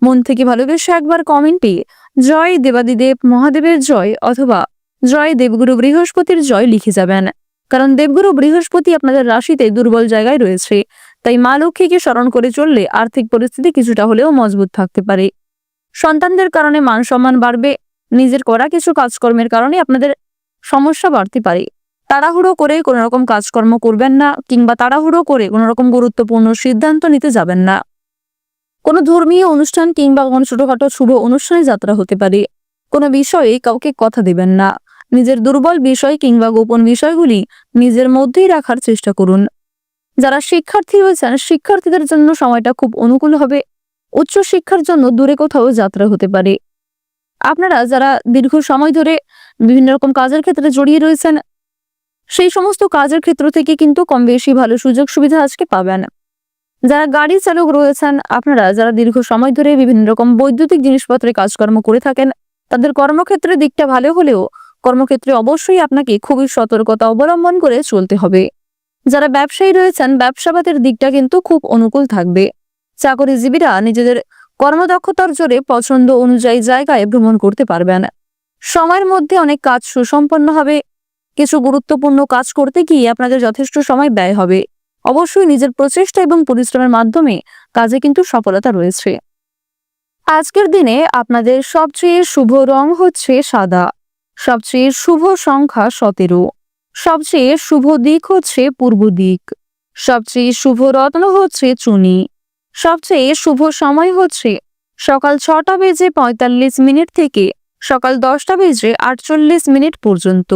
মন থেকে ভালোবেসে একবার কমেন্টে জয় দেবাদিদেব মহাদেবের জয় অথবা জয় দেবগুরু বৃহস্পতির জয় লিখে যাবেন, কারণ দেবগুরু বৃহস্পতি আপনাদের রাশিতে দুর্বল জায়গায় রয়েছে। তাই মা লক্ষ্মীকে স্মরণ করে চললে আর্থিক পরিস্থিতি কিছুটা হলেও মজবুত থাকতে পারে। সন্তানদের কারণে মান সম্মান বাড়বে। নিজের করা কিছু কাজকর্মের কারণে আপনাদের সমস্যা বাড়তে পারে। তাড়াহুড়ো করে কোনো রকম কাজকর্ম করবেন না, কিংবা তাড়াহুড়ো করে কোনো রকম গুরুত্বপূর্ণ সিদ্ধান্ত নিতে যাবেন না। কোনো ধর্মীয় অনুষ্ঠান কিংবা কোনো ছোটখাটো শুভ অনুষ্ঠানে যাত্রা হতে পারে। কোনো বিষয়ে কাউকে কথা দেবেন না। নিজের দুর্বল বিষয় কিংবা গোপন বিষয়গুলি নিজের মধ্যেই রাখার চেষ্টা করুন। যারা শিক্ষার্থী রয়েছেন, শিক্ষার্থীদের জন্য সময়টা খুব অনুকূল হবে। উচ্চ শিক্ষার জন্য দূরে কোথাও যাত্রা হতে পারে। আপনারা যারা দীর্ঘ সময় ধরে বিভিন্ন রকম কাজের ক্ষেত্রে জড়িয়ে রয়েছেন, সেই সমস্ত কাজের ক্ষেত্র থেকে কিন্তু কম বেশি ভালো সুযোগ সুবিধা আজকে পাবেন। যারা গাড়ি চালক রয়েছেন, আপনারা যারা দীর্ঘ সময় ধরে বিভিন্ন রকম বৈদ্যুতিক জিনিসপত্রে কাজকর্ম করে থাকেন, তাদের কর্মক্ষেত্রের দিকটা ভালো হলেও কর্মক্ষেত্রে অবশ্যই আপনাকে খুবই সতর্কতা অবলম্বন করে চলতে হবে। যারা ব্যবসায়ী রয়েছেন, ব্যবসাবাদের দিকটা কিন্তু খুব অনুকূল থাকবে। চাকরিজীবীরা নিজেদের কর্মদক্ষতার জোরে পছন্দ অনুযায়ী জায়গায় ভ্রমণ করতে পারবেন। সময়ের মধ্যে অনেক কাজ সুসম্পন্ন হবে। কিছু গুরুত্বপূর্ণ কাজ করতে গিয়ে আপনাদের যথেষ্ট সময় ব্যয় হবে। অবশ্যই নিজের প্রচেষ্টা এবং পরিশ্রমের মাধ্যমে কাজে কিন্তু সফলতা রয়েছে। আজকের দিনে আপনাদের সবচেয়ে শুভ রং হচ্ছে সাদা, সবচেয়ে শুভ সংখ্যা 17, সবচেয়ে শুভ দিক হচ্ছে পূর্ব দিক, সবচেয়ে শুভ রত্ন হচ্ছে চুনি, সবচেয়ে শুভ সময় হচ্ছে সকাল 6:45 থেকে সকাল 10:48 পর্যন্ত।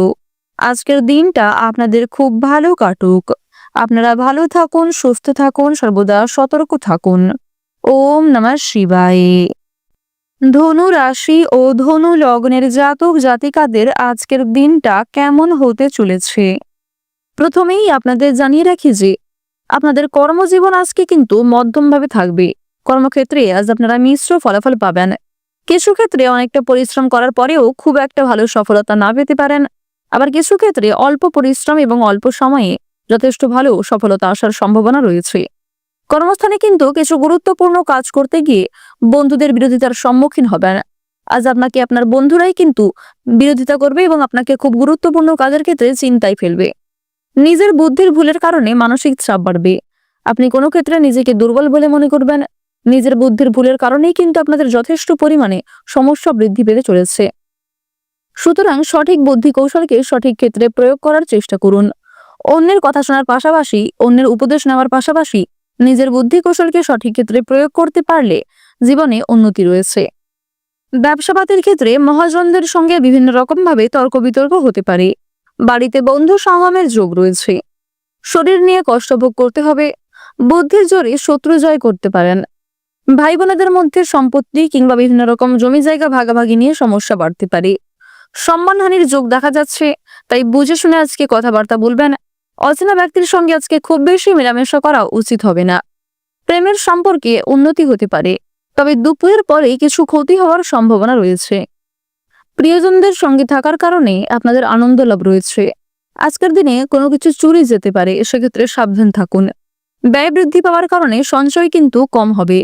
আজকের দিনটা আপনাদের খুব ভালো কাটুক। আপনারা ভালো থাকুন, সুস্থ থাকুন, সর্বদা সতর্ক থাকুন। ওম নমঃ শিবায়। ধনু রাশি ও ধনু লগ্নের জাতক জাতিকাদের আজকের দিনটা কেমন হতে চলেছে? প্রথমেই আপনাদের জানিয়ে রাখি যে আপনাদের কর্মজীবন আজকে কিন্তু মধ্যমভাবে থাকবে। কর্মক্ষেত্রে আজ আপনারা মিশ্র ফলাফল পাবেন। কিছু ক্ষেত্রে অনেকটা পরিশ্রম করার পরেও খুব একটা ভালো সফলতা না পেতে পারেন। আবার কিছু ক্ষেত্রে অল্প পরিশ্রম এবং অল্প সময়ে যথেষ্ট ভালো সফলতা আসার সম্ভাবনা রয়েছে। কর্মস্থানে কিন্তু কিছু গুরুত্বপূর্ণ কাজ করতে গিয়ে বন্ধুদের বিরোধিতার সম্মুখীন হবেন। আজ আপনাকে আপনার বন্ধুরাই কিন্তু বিরোধিতা করবে এবং আপনাকে খুব গুরুত্বপূর্ণ কাজের ক্ষেত্রে চিন্তায় ফেলবে। নিজের বুদ্ধির ভুলের কারণে মানসিক চাপ বাড়বে। আপনি কোনো ক্ষেত্রে নিজেকে দুর্বল বলে মনে করবেন। নিজের বুদ্ধির ভুলের কারণেই কিন্তু আপনাদের যথেষ্ট পরিমাণে সমস্যা বৃদ্ধি পেতে চলেছে। সুতরাং সঠিক বুদ্ধি কৌশলকে সঠিক ক্ষেত্রে প্রয়োগ করার চেষ্টা করুন। অন্যের কথা শোনার পাশাপাশি, অন্যের উপদেশ নেওয়ার পাশাপাশি নিজের বুদ্ধি কৌশলকে সঠিক ক্ষেত্রে প্রয়োগ করতে পারলে জীবনে উন্নতি রয়েছে। ব্যবসাপাতির ক্ষেত্রে মহাজনদের সঙ্গে বিভিন্ন রকম ভাবে তর্ক বিতর্ক হতে পারে। বাড়িতে বন্ধু সঙ্গমের যোগ রয়েছে। শরীর নিয়ে কষ্ট ভোগ করতে হবে। বুদ্ধির জোরে শত্রু জয় করতে পারেন। ভাই বোনেদের মধ্যে সম্পত্তি কিংবা বিভিন্ন রকম জমি জায়গা ভাগাভাগি নিয়ে সমস্যা বাড়তে পারে। সম্মানহানির যোগ দেখা যাচ্ছে, তাই বুঝে শুনে আজকে কথাবার্তা বলবেন। অচেনা ব্যক্তির সঙ্গে আজকে খুব বেশি মেলামেশা করা উচিত হবে না। প্রেমের সম্পর্কে উন্নতি হতে পারে, তবে দুপুরের পরেই কিছু ক্ষতি হওয়ার সম্ভাবনা রয়েছে। প্রিয়জনদের সঙ্গে থাকার কারণে আপনাদের আনন্দ লাভ রয়েছে। আজকের দিনে কোনো কিছু চুরি যেতে পারে, সেক্ষেত্রে সাবধান থাকুন। ব্যয় বৃদ্ধি পাওয়ার কারণে সঞ্চয় কিন্তু কম হবে।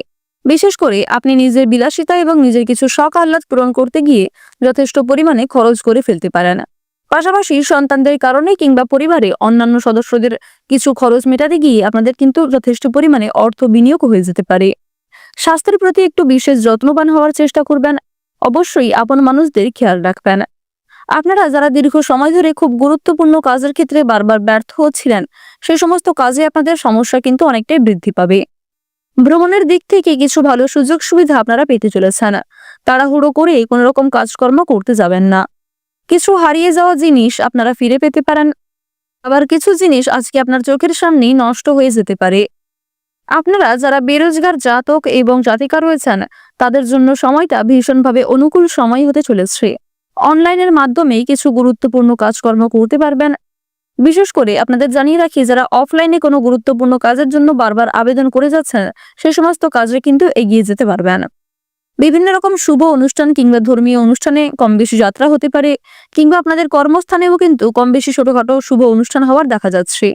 বিশেষ করে আপনি নিজের বিলাসিতা এবং নিজের কিছু শখ আহ্লাদ পূরণ করতে গিয়ে যথেষ্ট পরিমাণে খরচ করে ফেলতে পারেন। পাশাপাশি সন্তানদের কারণে কিংবা পরিবারে অন্যান্য সদস্যদের কিছু খরচ মেটাতে গিয়ে আপনাদের কিন্তু যথেষ্ট পরিমাণে অর্থ বিনিয়োগ হয়ে যেতে পারে। স্বাস্থ্যের প্রতি একটু বিশেষ যত্নবান হওয়ার চেষ্টা করবেন। অবশ্যই আপন মানুষদের খেয়াল রাখবেন। আপনারা যারা দীর্ঘ সময় ধরে খুব গুরুত্বপূর্ণ কাজের ক্ষেত্রে বারবার ব্যর্থ হচ্ছিলেন, সেই সমস্ত কাজে আপনাদের সমস্যা কিন্তু অনেকটাই বৃদ্ধি পাবে। ভ্রমণের দিক থেকে কিছু ভালো সুযোগ সুবিধা আপনারা পেতে চলেছেন। তাড়াহুড়ো করে কোনো রকম কাজকর্ম করতে যাবেন না। কিছু হারিয়ে যাওয়া জিনিস আপনারা ফিরে পেতে পারেন, আবার কিছু জিনিস আজকে আপনার চোখের সামনেই নষ্ট হয়ে যেতে পারে। আপনারা যারা বেরোজগার জাতক এবং জাতিকা রয়েছেন, তাদের জন্য সময়টা ভীষণভাবে অনুকূল সময় হতে চলেছে। অনলাইনের মাধ্যমে কিছু গুরুত্বপূর্ণ কাজকর্ম করতে পারবেন। বিশেষ করে আপনাদের জানিয়ে রাখি, যারা অফলাইনে কোনো গুরুত্বপূর্ণ কাজের জন্য বারবার আবেদন করে যাচ্ছেন, সে সমস্ত কাজে কিন্তু এগিয়ে যেতে পারবেন। বিভিন্ন রকম শুভ অনুষ্ঠান কিংবা ধর্মীয় অনুষ্ঠানে কম বেশি যাত্রা হতে পারে, কিংবা আপনাদের কর্মস্থানেও কিন্তু কম বেশি ছোটখাটো শুভ অনুষ্ঠান হওয়ার দেখা যাচ্ছে।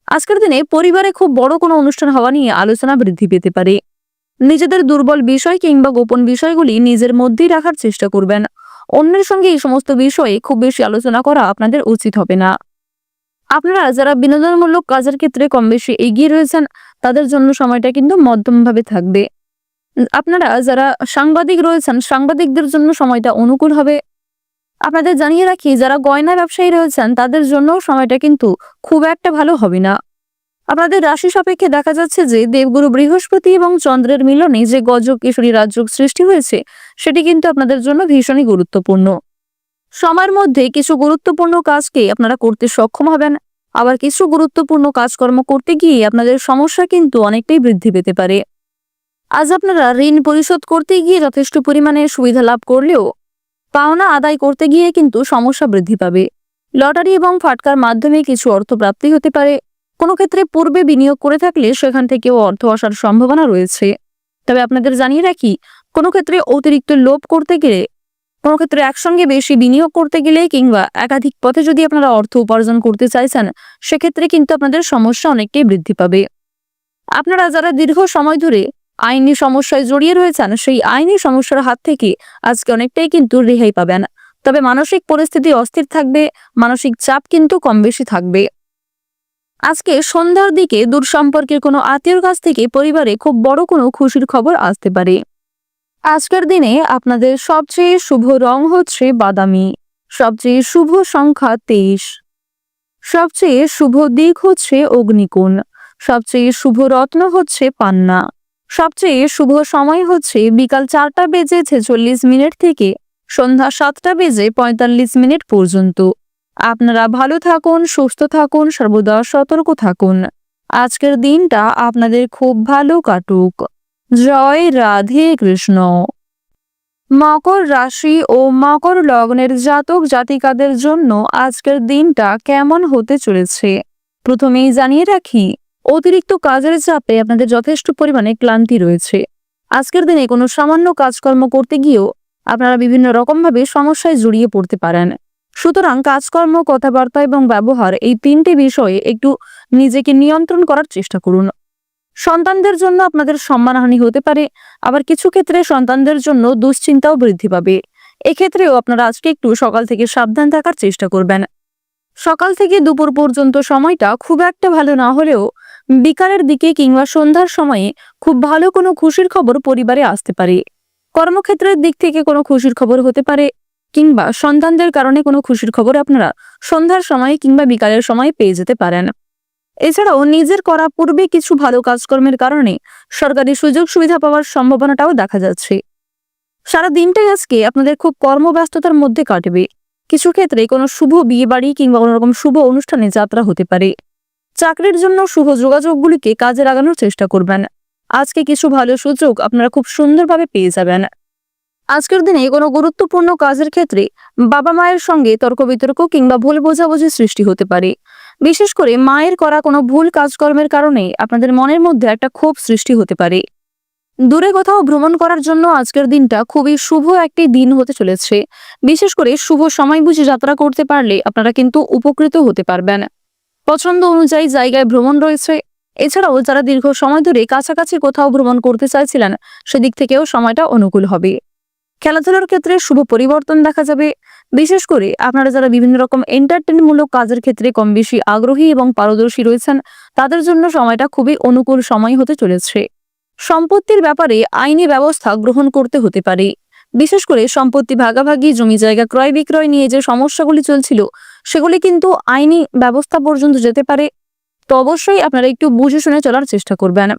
আজকের দিনে পরিবারে খুব বড় কোনো অনুষ্ঠান হওয়া নিয়ে আলোচনা বৃদ্ধি পেতে পারে। নিজেদের দুর্বল বিষয় কিংবা গোপন বিষয়গুলি নিজের মধ্যেই রাখার চেষ্টা করবেন। অন্যের সঙ্গে এই সমস্ত বিষয়ে খুব বেশি আলোচনা করা আপনাদের উচিত হবে না। আপনারা যারা বিনোদনমূলক কাজের ক্ষেত্রে কম বেশি এগিয়ে রয়েছেন, তাদের জন্য সময়টা কিন্তু মধ্যমভাবে থাকবে। আপনারা যারা সাংবাদিক রয়েছেন, সাংবাদিকদের জন্য সময়টা অনুকূল হবে। আপনাদের জানিয়ে রাখি, যারা গয়না ব্যবসায়ী রয়েছেন, তাদের জন্য সময়টা কিন্তু খুব একটা ভালো হবে না। আপনাদের রাশি সাপেক্ষে দেখা যাচ্ছে যে দেবগুরু বৃহস্পতি এবং চন্দ্রের মিলনে যে গজক কেশরী রাজযোগ সৃষ্টি হয়েছে, সেটি কিন্তু আপনাদের জন্য ভীষণই গুরুত্বপূর্ণ। সময়ের মধ্যে কিছু গুরুত্বপূর্ণ কাজকে আপনারা করতে সক্ষম হবেন, আবার কিছু গুরুত্বপূর্ণ কাজকর্ম করতে গিয়ে আপনাদের সমস্যা কিন্তু অনেকটাই বৃদ্ধি পেতে পারে। আজ আপনারা ঋণ পরিশোধ করতে গিয়ে যথেষ্ট পরিমাণে সুবিধা লাভ করলেও পাওনা আদায় করতে গিয়ে কিন্তু সমস্যা বৃদ্ধি পাবে। লটারি এবং ফাটকার মাধ্যমে কিছু অর্থ প্রাপ্তি হতে পারে। কোনো ক্ষেত্রে পূর্বে বিনিয়োগ করে থাকলে সেখান থেকেও অর্থ আসার সম্ভাবনা রয়েছে। তবে আপনাদের জানিয়ে রাখি, কোনো ক্ষেত্রে অতিরিক্ত লোভ করতে গেলে, কোনো ক্ষেত্রে একসঙ্গে বেশি বিনিয়োগ করতে গেলে কিংবা একাধিক পথে যদি আপনারা অর্থ উপার্জন করতে চাইছেন, সেক্ষেত্রে কিন্তু আপনাদের সমস্যা অনেকটাই বৃদ্ধি পাবে। আপনারা যারা দীর্ঘ সময় ধরে আইনি সমস্যায় জড়িয়ে রয়েছেন, সেই আইনি সমস্যার হাত থেকে আজকে অনেকটাই কিন্তু রেহাই পাবেন। তবে মানসিক পরিস্থিতি অস্থির থাকবে, মানসিক চাপ কিন্তু কম বেশি থাকবে। আজকে সন্ধ্যার দিকে দূর সম্পর্কের কোনো আত্মীয়র কাছ থেকে পরিবারে খুব বড় কোনো খুশির খবর আসতে পারে। আজকের দিনে আপনাদের সবচেয়ে শুভ রং হচ্ছে বাদামি, সবচেয়ে শুভ সংখ্যা 23, সবচেয়ে শুভ দিক হচ্ছে অগ্নিকোণ, সবচেয়ে শুভ রত্ন হচ্ছে পান্না, সবচেয়ে শুভ সময় হচ্ছে বিকাল 4:46 থেকে সন্ধ্যা 7:45 পর্যন্ত। আপনারা ভালো থাকুন, সুস্থ থাকুন, সর্বদা সতর্ক থাকুন। আজকের দিনটা আপনাদের খুব ভালো কাটুক। জয় রাধে কৃষ্ণ। মকর রাশি ও মকর লগ্নের জাতক জাতিকাদের জন্য আজকের দিনটা কেমন হতে চলেছে প্রথমেই জানিয়ে রাখি, অতিরিক্ত কাজের চাপে আপনাদের যথেষ্ট পরিমাণে ক্লান্তি রয়েছে। আজকের দিনে কোনো সামান্য কাজকর্ম করতে গিয়েও আপনারা বিভিন্ন রকমভাবে সমস্যায় জড়িয়ে পড়তে পারেন। সুতরাং কাজকর্ম, কথাবার্তা এবং ব্যবহার, এই তিনটি বিষয়ে একটু নিজেকে নিয়ন্ত্রণ করার চেষ্টা করুন। সন্তানদের জন্য আপনাদের সম্মানহানি হতে পারে, আবার কিছু ক্ষেত্রে সন্তানদের জন্য দুশ্চিন্তাও বৃদ্ধি পাবে। এক্ষেত্রেও আপনারা আজকে একটু সকাল থেকে সাবধান থাকার চেষ্টা করবেন। সকাল থেকে দুপুর পর্যন্ত সময়টা খুব একটা ভালো না হলেও বিকালের দিকে কিংবা সন্ধ্যার সময়ে খুব ভালো কোনো খুশির খবর পরিবারে আসতে পারে। কর্মক্ষেত্রের দিক থেকে কোনো খুশির খবর হতে পারে, কিংবা সন্তানদের কারণে কোনো খুশির খবর আপনারা সন্ধ্যার সময় কিংবা বিকালের সময় পেয়ে যেতে পারেন। এছাড়াও নিজের করা পূর্বে কিছু ভালো কাজকর্মের কারণে সরকারি সুযোগ সুবিধা পাওয়ার সম্ভাবনাটাও দেখা যাচ্ছে। সারা দিনটাই আজকে আপনাদের খুব কর্মব্যস্ততার মধ্যে কাটবে। কিছু ক্ষেত্রে কোনো শুভ বিয়ে বাড়ি কিংবা কোনো রকম শুভ অনুষ্ঠানে যাত্রা হতে পারে। চাকরির জন্য শুভ যোগাযোগগুলিকে কাজে লাগানোর চেষ্টা করবেন। আজকে কিছু ভালো সুযোগ আপনারা খুব সুন্দরভাবে পেয়ে যাবেন। আজকের দিনে কোনো গুরুত্বপূর্ণ কাজের ক্ষেত্রে বাবা মায়ের সঙ্গে তর্ক বিতর্ক কিংবা ভুল বোঝাবুঝি সৃষ্টি হতে পারে। বিশেষ করে মায়ের করা কোনো ভুল কাজকর্মের কারণে আপনাদের মনের মধ্যে একটা ক্ষোভ সৃষ্টি হতে পারে। দূরে কোথাও ভ্রমণ করার জন্য আজকের দিনটা খুবই শুভ একটি দিন হতে চলেছে। বিশেষ করে শুভ সময় বুঝে যাত্রা করতে পারলে আপনারা কিন্তু উপকৃত হতে পারবেন। পছন্দ অনুযায়ী জায়গায় ভ্রমণ রয়েছে। এছাড়াও যারা দীর্ঘ সময় ধরে কাছাকাছি কোথাও ভ্রমণ করতে চাইছিলেন, সেদিক থেকেও সময়টা অনুকূল হবে। খেলাধুলার ক্ষেত্রে শুভ পরিবর্তন দেখা যাবে। বিশেষ করে আপনারা যারা বিভিন্ন রকম এন্টারটেইনমূলক কাজের ক্ষেত্রে কম বেশি আগ্রহী এবং পারদর্শী রয়েছেন, তাদের জন্য সময়টা খুবই অনুকূল সময় হতে চলেছে। সম্পত্তির ব্যাপারে আইনি ব্যবস্থা গ্রহণ করতে হতে পারে। বিশেষ করে সম্পত্তি ভাগাভাগি, জমি জায়গা ক্রয় বিক্রয় নিয়ে যে সমস্যাগুলি চলছিল, সেগুলি কিন্তু আইনি ব্যবস্থা পর্যন্ত যেতে পারে। তো অবশ্যই আপনারা একটু বুঝে শুনে চলার চেষ্টা করবেন।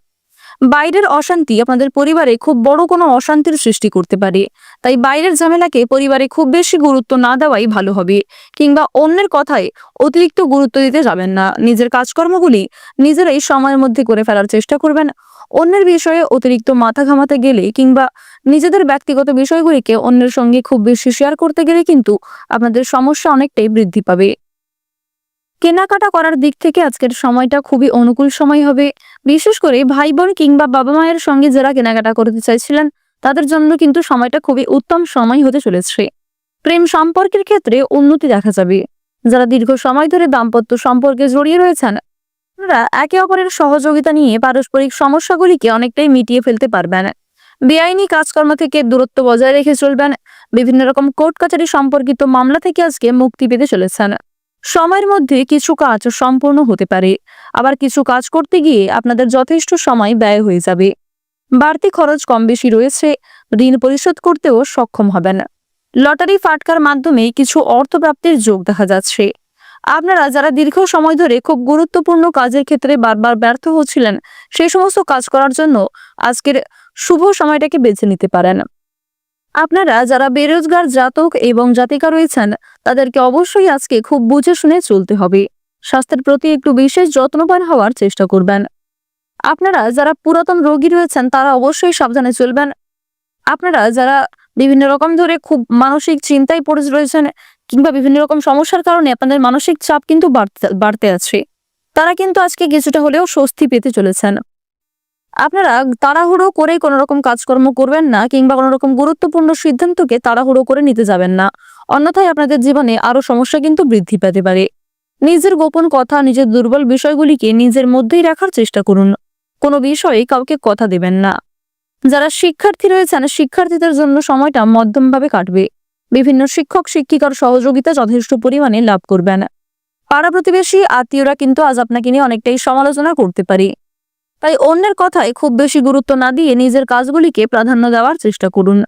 বাইরের অশান্তি আপনাদের পরিবারে খুব বড় কোনো অশান্তির সৃষ্টি করতে পারে, তাই বাইরের ঝামেলাকে পরিবারে খুব বেশি গুরুত্ব না দেওয়াই ভালো হবে, কিংবা অন্যের কথায় অতিরিক্ত গুরুত্ব দিতে যাবেন না। নিজের কাজকর্মগুলি নিজেরাই সময়ের মধ্যে করে ফেলার চেষ্টা করবেন। অন্যের বিষয়ে অতিরিক্ত মাথা ঘামাতে গেলে কিংবা নিজেদের ব্যক্তিগত বিষয়গুলিকে অন্যের সঙ্গে খুব বেশি শেয়ার করতে গেলে কিন্তু আপনাদের সমস্যা অনেকটাই বৃদ্ধি পাবে। কেনাকাটা করার দিক থেকে আজকের সময়টা খুবই অনুকূল সময় হবে। বিশেষ করে ভাই বোন কিংবা বাবা মায়ের সঙ্গে যারা কেনাকাটা করতে চাইছিলেন, তাদের জন্য কিন্তু সময়টা খুবই উত্তম সময় হতে চলেছে। প্রেম সম্পর্কের ক্ষেত্রে উন্নতি দেখা যাবে। যারা দীর্ঘ সময় ধরে দাম্পত্য সম্পর্কে জড়িয়ে রয়েছেন, আপনারা একে অপরের সহযোগিতা নিয়ে পারস্পরিক সমস্যাগুলিকে অনেকটাই মিটিয়ে ফেলতে পারবেন। বেআইনি কাজকর্ম থেকে দূরত্ব বজায় রেখে চলবেন। বিভিন্ন রকম কোর্ট কাছারি সম্পর্কিত মামলা থেকে আজকে মুক্তি পেতে চলেছেন। সময়ের মধ্যে কিছু কাজ সম্পূর্ণ হতে পারে, আবার কিছু কাজ করতে গিয়ে আপনাদের যথেষ্ট সময় ব্যয় হয়ে যাবে। বাড়তি খরচ কম বেশি রয়েছে, ঋণ পরিশোধ করতেও সক্ষম হবেন। লটারি ফাটকার মাধ্যমে কিছু অর্থ প্রাপ্তির যোগ দেখা যাচ্ছে। আপনারা যারা দীর্ঘ সময় ধরে খুব গুরুত্বপূর্ণ কাজের ক্ষেত্রে বারবার ব্যর্থ হচ্ছিলেন, সেই সমস্ত কাজ করার জন্য আজকের শুভ সময়টাকে বেছে নিতে পারেন। আপনারা যারা বেরোজগার জাতক এবং জাতিকা রয়েছেন, তাদেরকে অবশ্যই আজকে খুব বুঝে শুনে চলতে হবে। স্বাস্থ্যের প্রতি একটু বিশেষ যত্নবান হওয়ার চেষ্টা করবেন। আপনারা যারা পুরাতন রোগী রয়েছেন, তারা অবশ্যই সাবধানে চলবেন। আপনারা যারা বিভিন্ন রকম ধরে খুব মানসিক চিন্তায় পড়ে রয়েছেন কিংবা বিভিন্ন রকম সমস্যার কারণে আপনাদের মানসিক চাপ কিন্তু বাড়তে আছে, তারা কিন্তু আজকে কিছুটা হলেও স্বস্তি পেতে চলেছেন। আপনারা তাড়াহুড়ো করে কোনো রকম কাজকর্ম করবেন না, কিংবা কোনো রকম গুরুত্বপূর্ণ সিদ্ধান্তকে তাড়াহুড়ো করে নিতে যাবেন না। অন্যথায় আপনাদের জীবনে আরো সমস্যা কিন্তু বৃদ্ধি পেতে পারে। নিজের গোপন কথা, নিজের দুর্বল বিষয়গুলিকে নিজের মধ্যেই রাখার চেষ্টা করুন। কোনো বিষয়ে কাউকে কথা দেবেন না। যারা শিক্ষার্থী রয়েছেন, শিক্ষার্থীদের জন্য সময়টা মধ্যমভাবে কাটবে। বিভিন্ন শিক্ষক শিক্ষিকার সহযোগিতা যথেষ্ট পরিমাণে লাভ করবেন। পাড়া প্রতিবেশী আত্মীয়রা কিন্তু আজ আপনাকে নিয়ে অনেকটাই সমালোচনা করতে পারে, তাই অন্যের কথায় খুব বেশি গুরুত্ব না দিয়ে নিজের কাজগুলিকে প্রাধান্য দেওয়ার চেষ্টা করুন।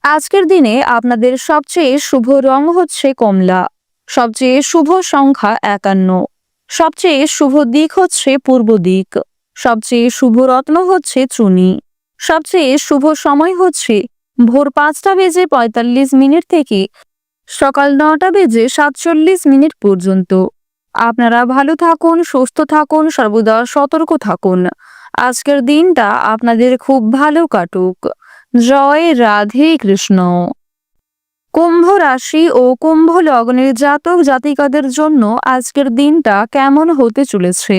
আজকের দিনে আপনাদের সবচেয়ে শুভ রং হচ্ছে কমলা, সবচেয়ে শুভ সংখ্যা 51, সবচেয়ে শুভ দিক হচ্ছে পূর্ব দিক, সবচেয়ে শুভ রত্ন হচ্ছে চুনি, সবচেয়ে শুভ সময় হচ্ছে ভোর 5:45 থেকে সকাল 9:47 পর্যন্ত। আপনারা ভালো থাকুন, সুস্থ থাকুন, সর্বদা সতর্ক থাকুন। আজকের দিনটা আপনাদের খুব ভালো কাটুক। জয় রাধে কৃষ্ণ। কুম্ভ রাশি ও কুম্ভ লগ্নের জাতক জাতিকাদের জন্য আজকের দিনটা কেমন হতে চলেছে,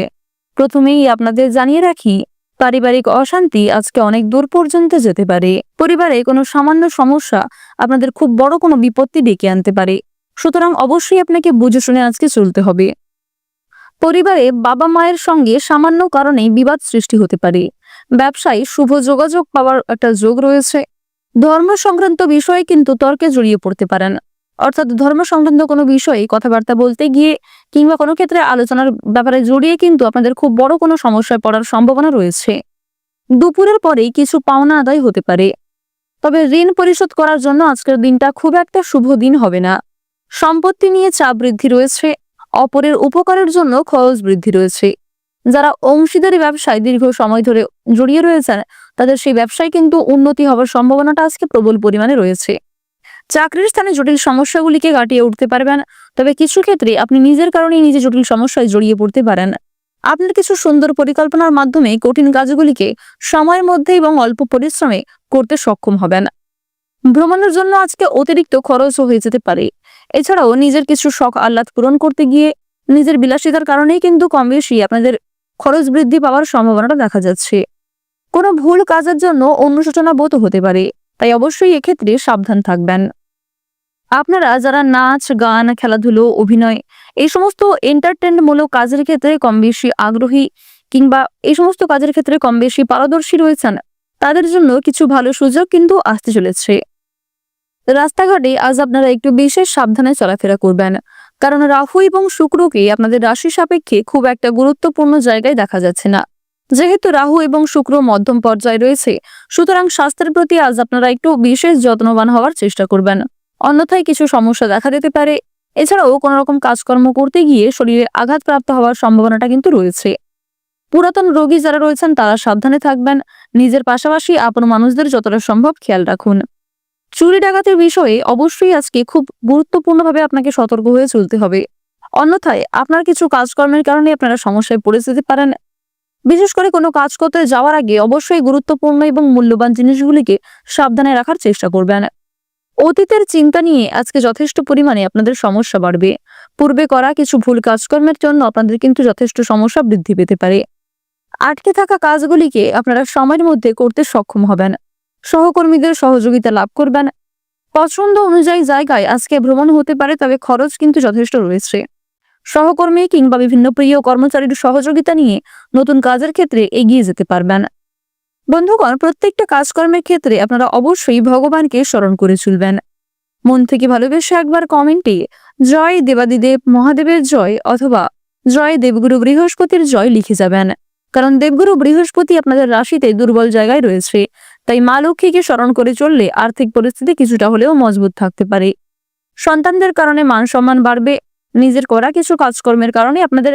প্রথমেই আপনাদের জানিয়ে রাখি, পারিবারিক অশান্তি আজকে অনেক দূর পর্যন্ত যেতে পারে। পরিবারে কোনো সামান্য সমস্যা আপনাদের খুব বড় কোনো বিপত্তি ডেকে আনতে পারে। সুতরাং অবশ্যই আপনাকে বুঝে শুনে আজকে চলতে হবে। পরিবারে বাবা মায়ের সঙ্গে সামান্য কারণে বিবাদ সৃষ্টি হতে পারে। ব্যবসায় শুভ যোগাযোগ পাওয়ার একটা যোগ রয়েছে। ধর্ম সংক্রান্ত বিষয়ে কিন্তু তর্কে জড়িয়ে পড়তে পারেন, অর্থাৎ ধর্ম সংক্রান্ত কোনো বিষয়ে কথাবার্তা বলতে গিয়ে কিংবা কোনো ক্ষেত্রে আলোচনার ব্যাপারে জড়িয়ে কিন্তু আপনাদের খুব বড় কোনো সমস্যায় পড়ার সম্ভাবনা রয়েছে। দুপুরের পরেই কিছু পাওনা আদায় হতে পারে, তবে ঋণ পরিশোধ করার জন্য আজকের দিনটা খুব একটা শুভ দিন হবে না। সম্পত্তি নিয়ে চাপ বৃদ্ধি রয়েছে, অপরের উপকারের জন্য খরচ বৃদ্ধি রয়েছে। যারা অংশীদারি ব্যবসায় দীর্ঘ সময় ধরে জড়িয়ে রয়েছেন, তাদের সেই ব্যবসায় কিন্তু উন্নতি হওয়ার সম্ভাবনাটা আজকে প্রবল পরিমাণে রয়েছে। চাকরির স্থানে জটিল সমস্যাগুলিকে কাটিয়ে উঠতে পারবেন, তবে কিছু ক্ষেত্রে আপনি নিজের কারণেই নিজে জটিল সমস্যায় জড়িয়ে পড়তে পারেন। আপনার কিছু সুন্দর পরিকল্পনার মাধ্যমে কঠিন কাজগুলিকে সময়ের মধ্যে এবং অল্প পরিশ্রমে করতে সক্ষম হবেন। ভ্রমণের জন্য আজকে অতিরিক্ত খরচও হয়ে যেতে পারে। এছাড়াও নিজের কিছু শখ আহ্লাদ পূরণ করতে গিয়ে নিজের বিলাসিতার কারণেই কিন্তু কম বেশি আপনাদের খরচ বৃদ্ধি পাওয়ার সম্ভাবনাটা দেখা যাচ্ছে। কোনো ভুল কাজের জন্য অনুশোচনা বোধ হতে পারে, তাই অবশ্যই এক্ষেত্রে সাবধান থাকবেন। আপনারা যারা নাচ গান খেলাধুলো অভিনয় এই সমস্ত এন্টারটেনমূলক কাজের ক্ষেত্রে কম বেশি আগ্রহী কিংবা এই সমস্ত কাজের ক্ষেত্রে কম বেশি পারদর্শী রয়েছেন, তাদের জন্য কিছু ভালো সুযোগ কিন্তু আসতে চলেছে। রাস্তাঘাটে আজ আপনারা একটু বিশেষ সাবধানে চলাফেরা করবেন, কারণ রাহু এবং শুক্রকে আপনাদের রাশি সাপেক্ষে খুব একটা গুরুত্বপূর্ণ জায়গায় দেখা যাচ্ছে না। যেহেতু রাহু এবং শুক্র মধ্যম পর্যায়ে রয়েছে, সুতরাং স্বাস্থ্যের প্রতি আজ আপনারা একটু বিশেষ যত্নবান হওয়ার চেষ্টা করবেন, অন্যথায় কিছু সমস্যা দেখা দিতে পারে। এছাড়াও কোনো রকম কাজকর্ম করতে গিয়ে শরীরে আঘাতপ্রাপ্ত হওয়ার সম্ভাবনাটা কিন্তু রয়েছে। পুরাতন রোগী যারা রয়েছেন তারা সাবধানে থাকবেন, নিজের পাশাপাশি আপন মানুষদের যতটা সম্ভব খেয়াল রাখুন। চুরি ডাকাতির বিষয়ে অবশ্যই আজকে খুব গুরুত্বপূর্ণভাবে আপনাকে সতর্ক হয়ে চলতে হবে, অন্যথায় আপনার কিছু কাজকর্মের কারণে আপনারা সমস্যায় পড়ে যেতে পারেন। বিশেষ করে কোনো কাজ করতে যাওয়ার আগে অবশ্যই গুরুত্বপূর্ণ এবং মূল্যবান জিনিসগুলিকে সাবধানে রাখার চেষ্টা করবেন। অতীতের চিন্তা নিয়ে আজকে যথেষ্ট পরিমাণে আপনাদের সমস্যা বাড়বে। পূর্বে করা কিছু ভুল কাজকর্মের জন্য আপনাদের কিন্তু যথেষ্ট সমস্যা বৃদ্ধি পেতে পারে। আটকে থাকা কাজগুলিকে আপনারা সময়ের মধ্যে করতে সক্ষম হবেন, সহকর্মীদের সহযোগিতা লাভ করবেন। পছন্দ অনুযায়ী জায়গায় আজকে ভ্রমণ হতে পারে, তবে খরচ কিন্তু যথেষ্ট রয়েছে। সহকর্মী কিংবা বিভিন্ন প্রিয় কর্মচারীর সহযোগিতা নিয়ে নতুন কাজের ক্ষেত্রে এগিয়ে যেতে পারবেন। বন্ধুগণ, প্রত্যেকটা কাজকর্মের ক্ষেত্রে আপনারা অবশ্যই ভগবানকে স্মরণ করে চলবেন। মন থেকে ভালোবেসে একবার কমেন্টে জয় দেবাদিদেব মহাদেবের জয় অথবা জয় দেবগুরু বৃহস্পতির জয় লিখে যাবেন, কারণ দেবগুরু বৃহস্পতি আপনাদের রাশিতে দুর্বল জায়গায় রয়েছে। তাই মা লক্ষ্মীকে স্মরণ করে চললে আর্থিক পরিস্থিতি কিছুটা হলেও মজবুত থাকতে পারে। সন্তানদের কারণে মান সম্মান বাড়বে। নিজের করা কিছু কাজকর্মের কারণে আপনাদের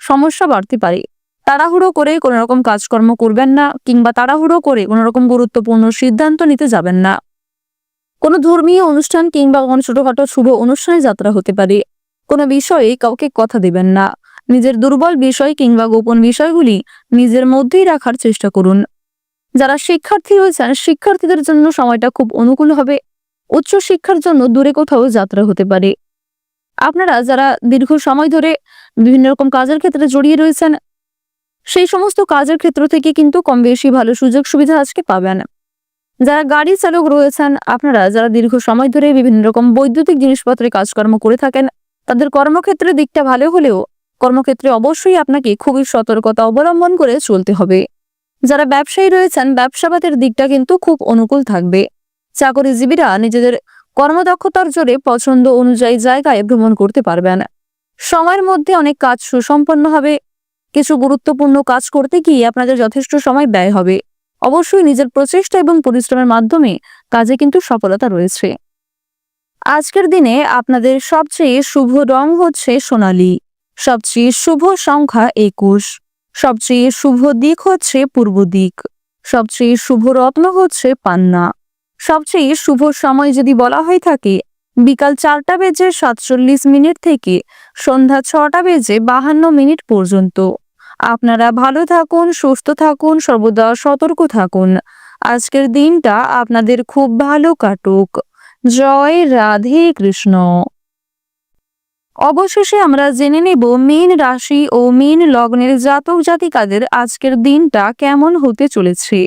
সমস্যা বাড়তে পারে। তাড়াহুড়ো করে কোনো রকম কাজকর্ম করবেন না, কিংবা তাড়াহুড়ো করে কোনো রকম গুরুত্বপূর্ণ সিদ্ধান্ত নিতে যাবেন না। কোনো ধর্মীয় অনুষ্ঠান কিংবা কোনো ছোটখাটো শুভ অনুষ্ঠানে যাত্রা হতে পারে। কোনো বিষয়ে কাউকে কথা দেবেন না। নিজের দুর্বল বিষয় কিংবা গোপন বিষয়গুলি নিজের মধ্যেই রাখার চেষ্টা করুন। যারা শিক্ষার্থী রয়েছেন, শিক্ষার্থীদের জন্য সময়টা খুব অনুকূল হবে। উচ্চ শিক্ষার জন্য দূরে কোথাও যাত্রা হতে পারে। আপনারা যারা দীর্ঘ সময় ধরে বিভিন্ন রকম কাজের ক্ষেত্রে জড়িয়ে রয়েছেন, সেই সমস্ত কাজের ক্ষেত্র থেকে কিন্তু কম বেশি ভালো সুযোগ সুবিধা আজকে পাবেন। যারা গাড়ি চালক রয়েছেন, আপনারা যারা দীর্ঘ সময় ধরে বিভিন্ন রকম বৈদ্যুতিক জিনিসপত্রের কাজকর্ম করে থাকেন, তাদের কর্মক্ষেত্রের দিকটা ভালো হলেও কর্মক্ষেত্রে অবশ্যই আপনাকে খুবই সতর্কতা অবলম্বন করে চলতে হবে। যারা ব্যবসায়ী রয়েছেন, ব্যবসাবাদের দিকটা কিন্তু খুব অনুকূল থাকবে। চাকরিজীবীরা নিজেদের কর্মদক্ষতার জোরে পছন্দ অনুযায়ী জায়গায় ভ্রমণ করতে পারবেন। সময়ের মধ্যে অনেক কাজ সুসম্পন্ন হবে। কিছু গুরুত্বপূর্ণ কাজ করতে গিয়ে আপনাদের যথেষ্ট সময় ব্যয় হবে। অবশ্যই নিজের প্রচেষ্টা এবং পরিশ্রমের মাধ্যমে কাজে কিন্তু সফলতা রয়েছে। আজকের দিনে আপনাদের সবচেয়ে শুভ রং হচ্ছে সোনালী, সবচেয়ে শুভ সংখ্যা 21, সবচেয়ে শুভ দিক হচ্ছে পূর্ব দিক, সবচেয়ে শুভ রত্ন হচ্ছে পান্না। সবচেয়ে শুভ সময় যদি বলা হয়ে থাকে বিকাল 4:47 থেকে সন্ধ্যা 6:52 পর্যন্ত। আপনারা ভালো থাকুন, সুস্থ থাকুন, সর্বদা সতর্ক থাকুন। আজকের দিনটা আপনাদের খুব ভালো কাটুক। জয় রাধে কৃষ্ণ। অবশেষে আমরা জেনে নেব মীন রাশি ও মীন লগ্নের জাতক জাতিকাদের আজকের দিনটা কেমন হতে চলেছে।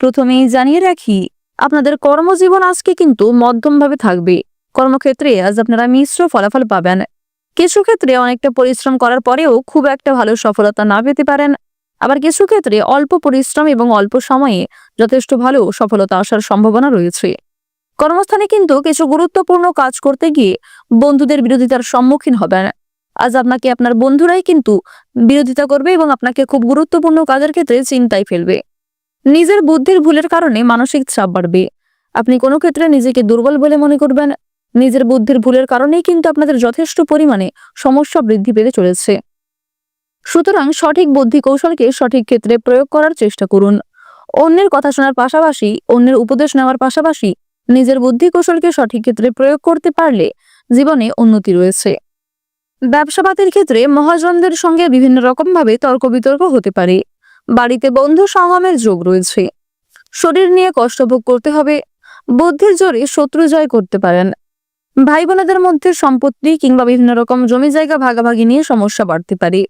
প্রথমেই জানিয়ে রাখি, আপনাদের কর্মজীবন আজকে কিন্তু মধ্যমভাবে থাকবে। কর্মক্ষেত্রে আজ আপনারা মিশ্র ফলাফল পাবেন। কিছু ক্ষেত্রে অনেকটা পরিশ্রম করার পরেও খুব একটা ভালো সফলতা না পেতে পারেন। আবার কিছু ক্ষেত্রে অল্প পরিশ্রম এবং অল্প সময়ে যথেষ্ট ভালো সফলতা আসার সম্ভাবনা রয়েছে। কর্মস্থানে কিন্তু কিছু গুরুত্বপূর্ণ কাজ করতে গিয়ে বন্ধুদের বিরোধিতার সম্মুখীন হবেন। আজ আপনাকে আপনার বন্ধুরাই কিন্তু বিরোধিতা করবে এবং আপনাকে খুব গুরুত্বপূর্ণ কাজের ক্ষেত্রে চিন্তায় ফেলবে। নিজের বুদ্ধির ভুলের কারণে মানসিক চাপ বাড়বে। আপনি কোনো ক্ষেত্রে নিজেকে দুর্বল বলে মনে করবেন। নিজের বুদ্ধির ভুলের কারণেই কিন্তু আপনাদের যথেষ্ট পরিমাণে সমস্যা বৃদ্ধি পেতে চলেছে। সুতরাং সঠিক বুদ্ধি কৌশলকে সঠিক ক্ষেত্রে প্রয়োগ করার চেষ্টা করুন। অন্যের কথা শোনার পাশাপাশি, অন্যের উপদেশ নেওয়ার পাশাপাশি নিজের বুদ্ধি কৌশলকে সঠিক ক্ষেত্রে প্রয়োগ করতে পারলে জীবনে উন্নতি রয়েছে। ব্যবসাপাতির ক্ষেত্রে মহাজনদের সঙ্গে বিভিন্ন রকম ভাবে তর্ক বিতর্ক হতে পারে। বাড়িতে বন্ধু সঙ্গমের যোগ রয়েছে। শরীর নিয়ে কষ্ট ভোগ করতে হবে। বুদ্ধির জোরে শত্রু জয় করতে পারেন। ভাই বোনেদের মধ্যে সম্পত্তি কিংবা বিভিন্ন রকম জমি জায়গা ভাগাভাগি নিয়ে সমস্যা বাড়তে পারে।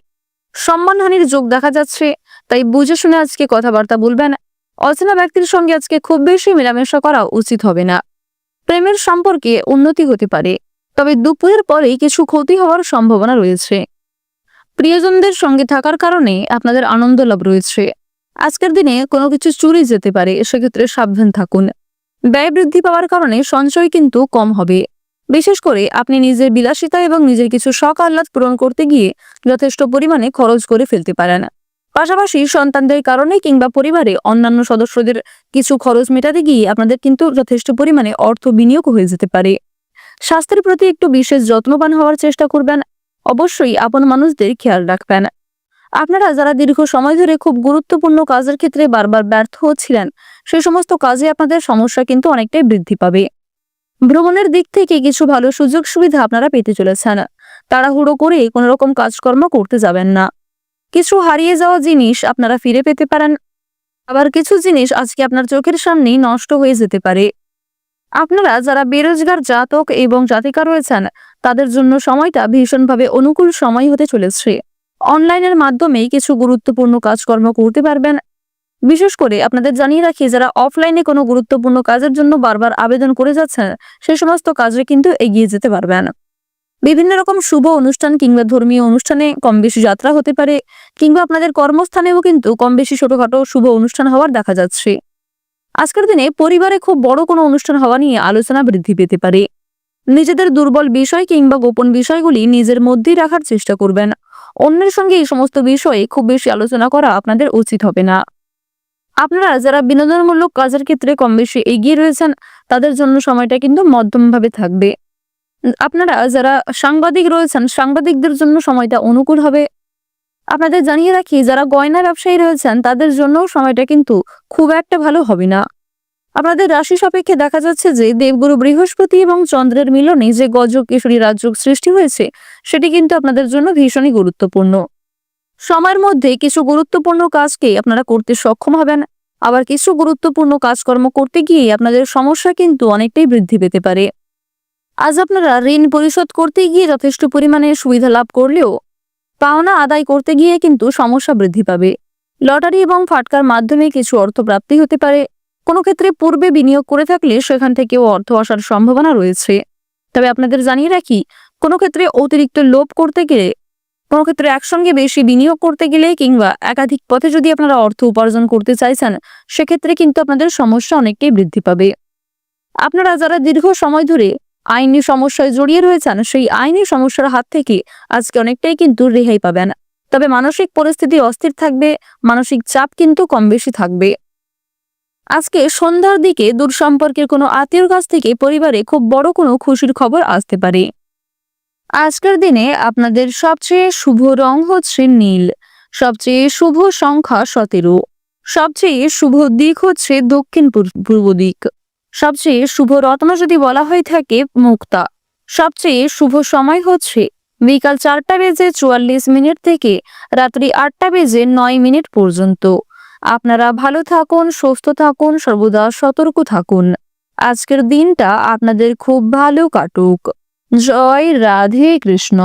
সম্মানহানির যোগ দেখা যাচ্ছে, তাই বুঝে শুনে আজকে কথাবার্তা বলবেন। অচেনা ব্যক্তির সঙ্গে আজকে খুব বেশি মেলামেশা করা উচিত হবে না। প্রেমের সম্পর্কে উন্নতি হতে পারে, তবে দুপুরের পরেই কিছু ক্ষতি হওয়ার সম্ভাবনা রয়েছে। প্রিয়জনদের সঙ্গে থাকার কারণে আপনাদের আনন্দ লাভ রয়েছে। আজকের দিনে কোনো কিছু চুরি যেতে পারে, সেক্ষেত্রে সাবধান থাকুন। ব্যয় বৃদ্ধি পাওয়ার কারণে সঞ্চয় কিন্তু কম হবে। বিশেষ করে আপনি নিজের বিলাসিতা এবং নিজের কিছু শখ আহ্লাদ পূরণ করতে গিয়ে যথেষ্ট পরিমাণে খরচ করে ফেলতে পারেন। পাশাপাশি সন্তানদের কারণে কিংবা পরিবারে অন্যান্য সদস্যদের কিছু খরচ মেটাতে গিয়ে আপনাদের কিন্তু যথেষ্ট পরিমাণে অর্থ বিনিয়োগ হয়ে যেতে পারে। স্বাস্থ্যের প্রতি একটু বিশেষ যত্নবান হওয়ার চেষ্টা করবেন। অবশ্যই আপন মানুষদের খেয়াল রাখবেন। আপনারা যারা দীর্ঘ সময় ধরে খুব গুরুত্বপূর্ণ কাজের ক্ষেত্রে বারবার ব্যর্থ হচ্ছিলেন, সেই সমস্ত কাজে আপনাদের সমস্যা কিন্তু অনেকটাই বৃদ্ধি পাবে। ভ্রমণের দিক থেকে কিছু ভালো সুযোগ সুবিধা আপনারা পেতে চলেছেন। তাড়াহুড়ো করে কোনো রকম কাজকর্ম করতে যাবেন না। কিছু হারিয়ে যাওয়া জিনিস আপনারা ফিরে পেতে পারেন, আবার কিছু জিনিস আজকে আপনার চোখের সামনেই নষ্ট হয়ে যেতে পারে। আপনারা যারা বেরোজগার জাতক এবং জাতিকা রয়েছেন, তাদের জন্য সময়টা ভীষণভাবে অনুকূল সময় হতে চলেছে। অনলাইনের মাধ্যমে কিছু গুরুত্বপূর্ণ কাজকর্ম করতে পারবেন। বিশেষ করে আপনাদের জানিয়ে রাখি, যারা অফলাইনে কোনো গুরুত্বপূর্ণ কাজের জন্য বারবার আবেদন করে যাচ্ছেন, সে সমস্ত কাজে কিন্তু এগিয়ে যেতে পারবেন। বিভিন্ন রকম শুভ অনুষ্ঠান কিংবা ধর্মীয় অনুষ্ঠানে কম বেশি যাত্রা হতে পারে, কিংবা আপনাদের কর্মস্থানেও কিন্তু কম বেশি ছোটখাটো শুভ অনুষ্ঠান হওয়ার দেখা যাচ্ছে। আজকের দিনে পরিবারে খুব বড় কোনো অনুষ্ঠান হওয়া নিয়ে আলোচনা বৃদ্ধি পেতে পারে। নিজেদের দুর্বল বিষয় কিংবা গোপন বিষয়গুলি নিজের মধ্যেই রাখার চেষ্টা করবেন। অন্যের সঙ্গে এই সমস্ত বিষয়ে খুব বেশি আলোচনা করা আপনাদের উচিত হবে না। আপনারা যারা বিনোদনমূলক কাজের ক্ষেত্রে কম বেশি এগিয়ে রয়েছেন, তাদের জন্য সময়টা কিন্তু মধ্যমভাবে থাকবে। আপনারা যারা সাংবাদিক রয়েছেন, সাংবাদিকদের জন্য সময়টা অনুকূল হবে। আপনাদের জানিয়ে রাখি, যারা গয়না ব্যবসায়ী রয়েছেন, তাদের জন্য সময়টা কিন্তু খুব একটা ভালো হবে না। আপনাদের রাশি সাপেক্ষে দেখা যাচ্ছে যে দেবগুরু বৃহস্পতি এবং চন্দ্রের মিলনে যে গজক কেশরী রাজযোগ সৃষ্টি হয়েছে, সেটি কিন্তু আপনাদের জন্য ভীষণই গুরুত্বপূর্ণ। সময়ের মধ্যে কিছু গুরুত্বপূর্ণ কাজকে আপনারা করতে সক্ষম হবেন, আবার কিছু গুরুত্বপূর্ণ কাজকর্ম করতে গিয়ে আপনাদের সমস্যা কিন্তু অনেকটাই বৃদ্ধি পেতে পারে। আজ আপনারা ঋণ পরিশোধ করতে গিয়ে যথেষ্ট পরিমাণে সুবিধা লাভ করলেও পাওনা আদায় করতে গিয়ে কিন্তু সমস্যা বৃদ্ধি পাবে। লটারি এবং ফাটকার মাধ্যমে কিছু অর্থ প্রাপ্তি হতে পারে। কোনো ক্ষেত্রে পূর্বে বিনিয়োগ করে থাকলে সেখান থেকেও অর্থ আসার সম্ভাবনা রয়েছে। তবে আপনাদের জানিয়ে রাখি, কোনো ক্ষেত্রে অতিরিক্ত লোভ করতে গেলে, কোনো ক্ষেত্রে একসঙ্গে বেশি বিনিয়োগ করতে গেলে কিংবা একাধিক পথে যদি আপনারা অর্থ উপার্জন করতে চাইছেন, সেক্ষেত্রে কিন্তু আপনাদের সমস্যা অনেকটাই বৃদ্ধি পাবে। আপনারা যারা দীর্ঘ সময় ধরে আইনি সমস্যায় জড়িয়ে রয়েছেন, সেই আইনি সমস্যার হাত থেকে আজকে অনেকটাই কিন্তু রেহাই পাবেন। তবে মানসিক পরিস্থিতি অস্থির থাকবে, মানসিক চাপ কিন্তু কম বেশি থাকবে। আজকে সন্ধ্যার দিকে দূর সম্পর্কের কোনো আত্মীয়র কাছ থেকে পরিবারে খুব বড় কোনো খুশির খবর আসতে পারে। আজকের দিনে আপনাদের সবচেয়ে শুভ রং হচ্ছে নীল, সবচেয়ে শুভ সংখ্যা 17, সবচেয়ে শুভ দিক হচ্ছে দক্ষিণ পূর্ব দিক, সবচেয়ে শুভ রত্ন যদি বলা হয়ে থাকে মুক্তা, সবচেয়ে শুভ সময় হচ্ছে বিকাল 4:44 থেকে রাত্রি 8:09 পর্যন্ত। আপনারা ভালো থাকুন, সুস্থ থাকুন, সর্বদা সতর্ক থাকুন। আজকের দিনটা আপনাদের খুব ভালো কাটুক। জয় রাধে কৃষ্ণ।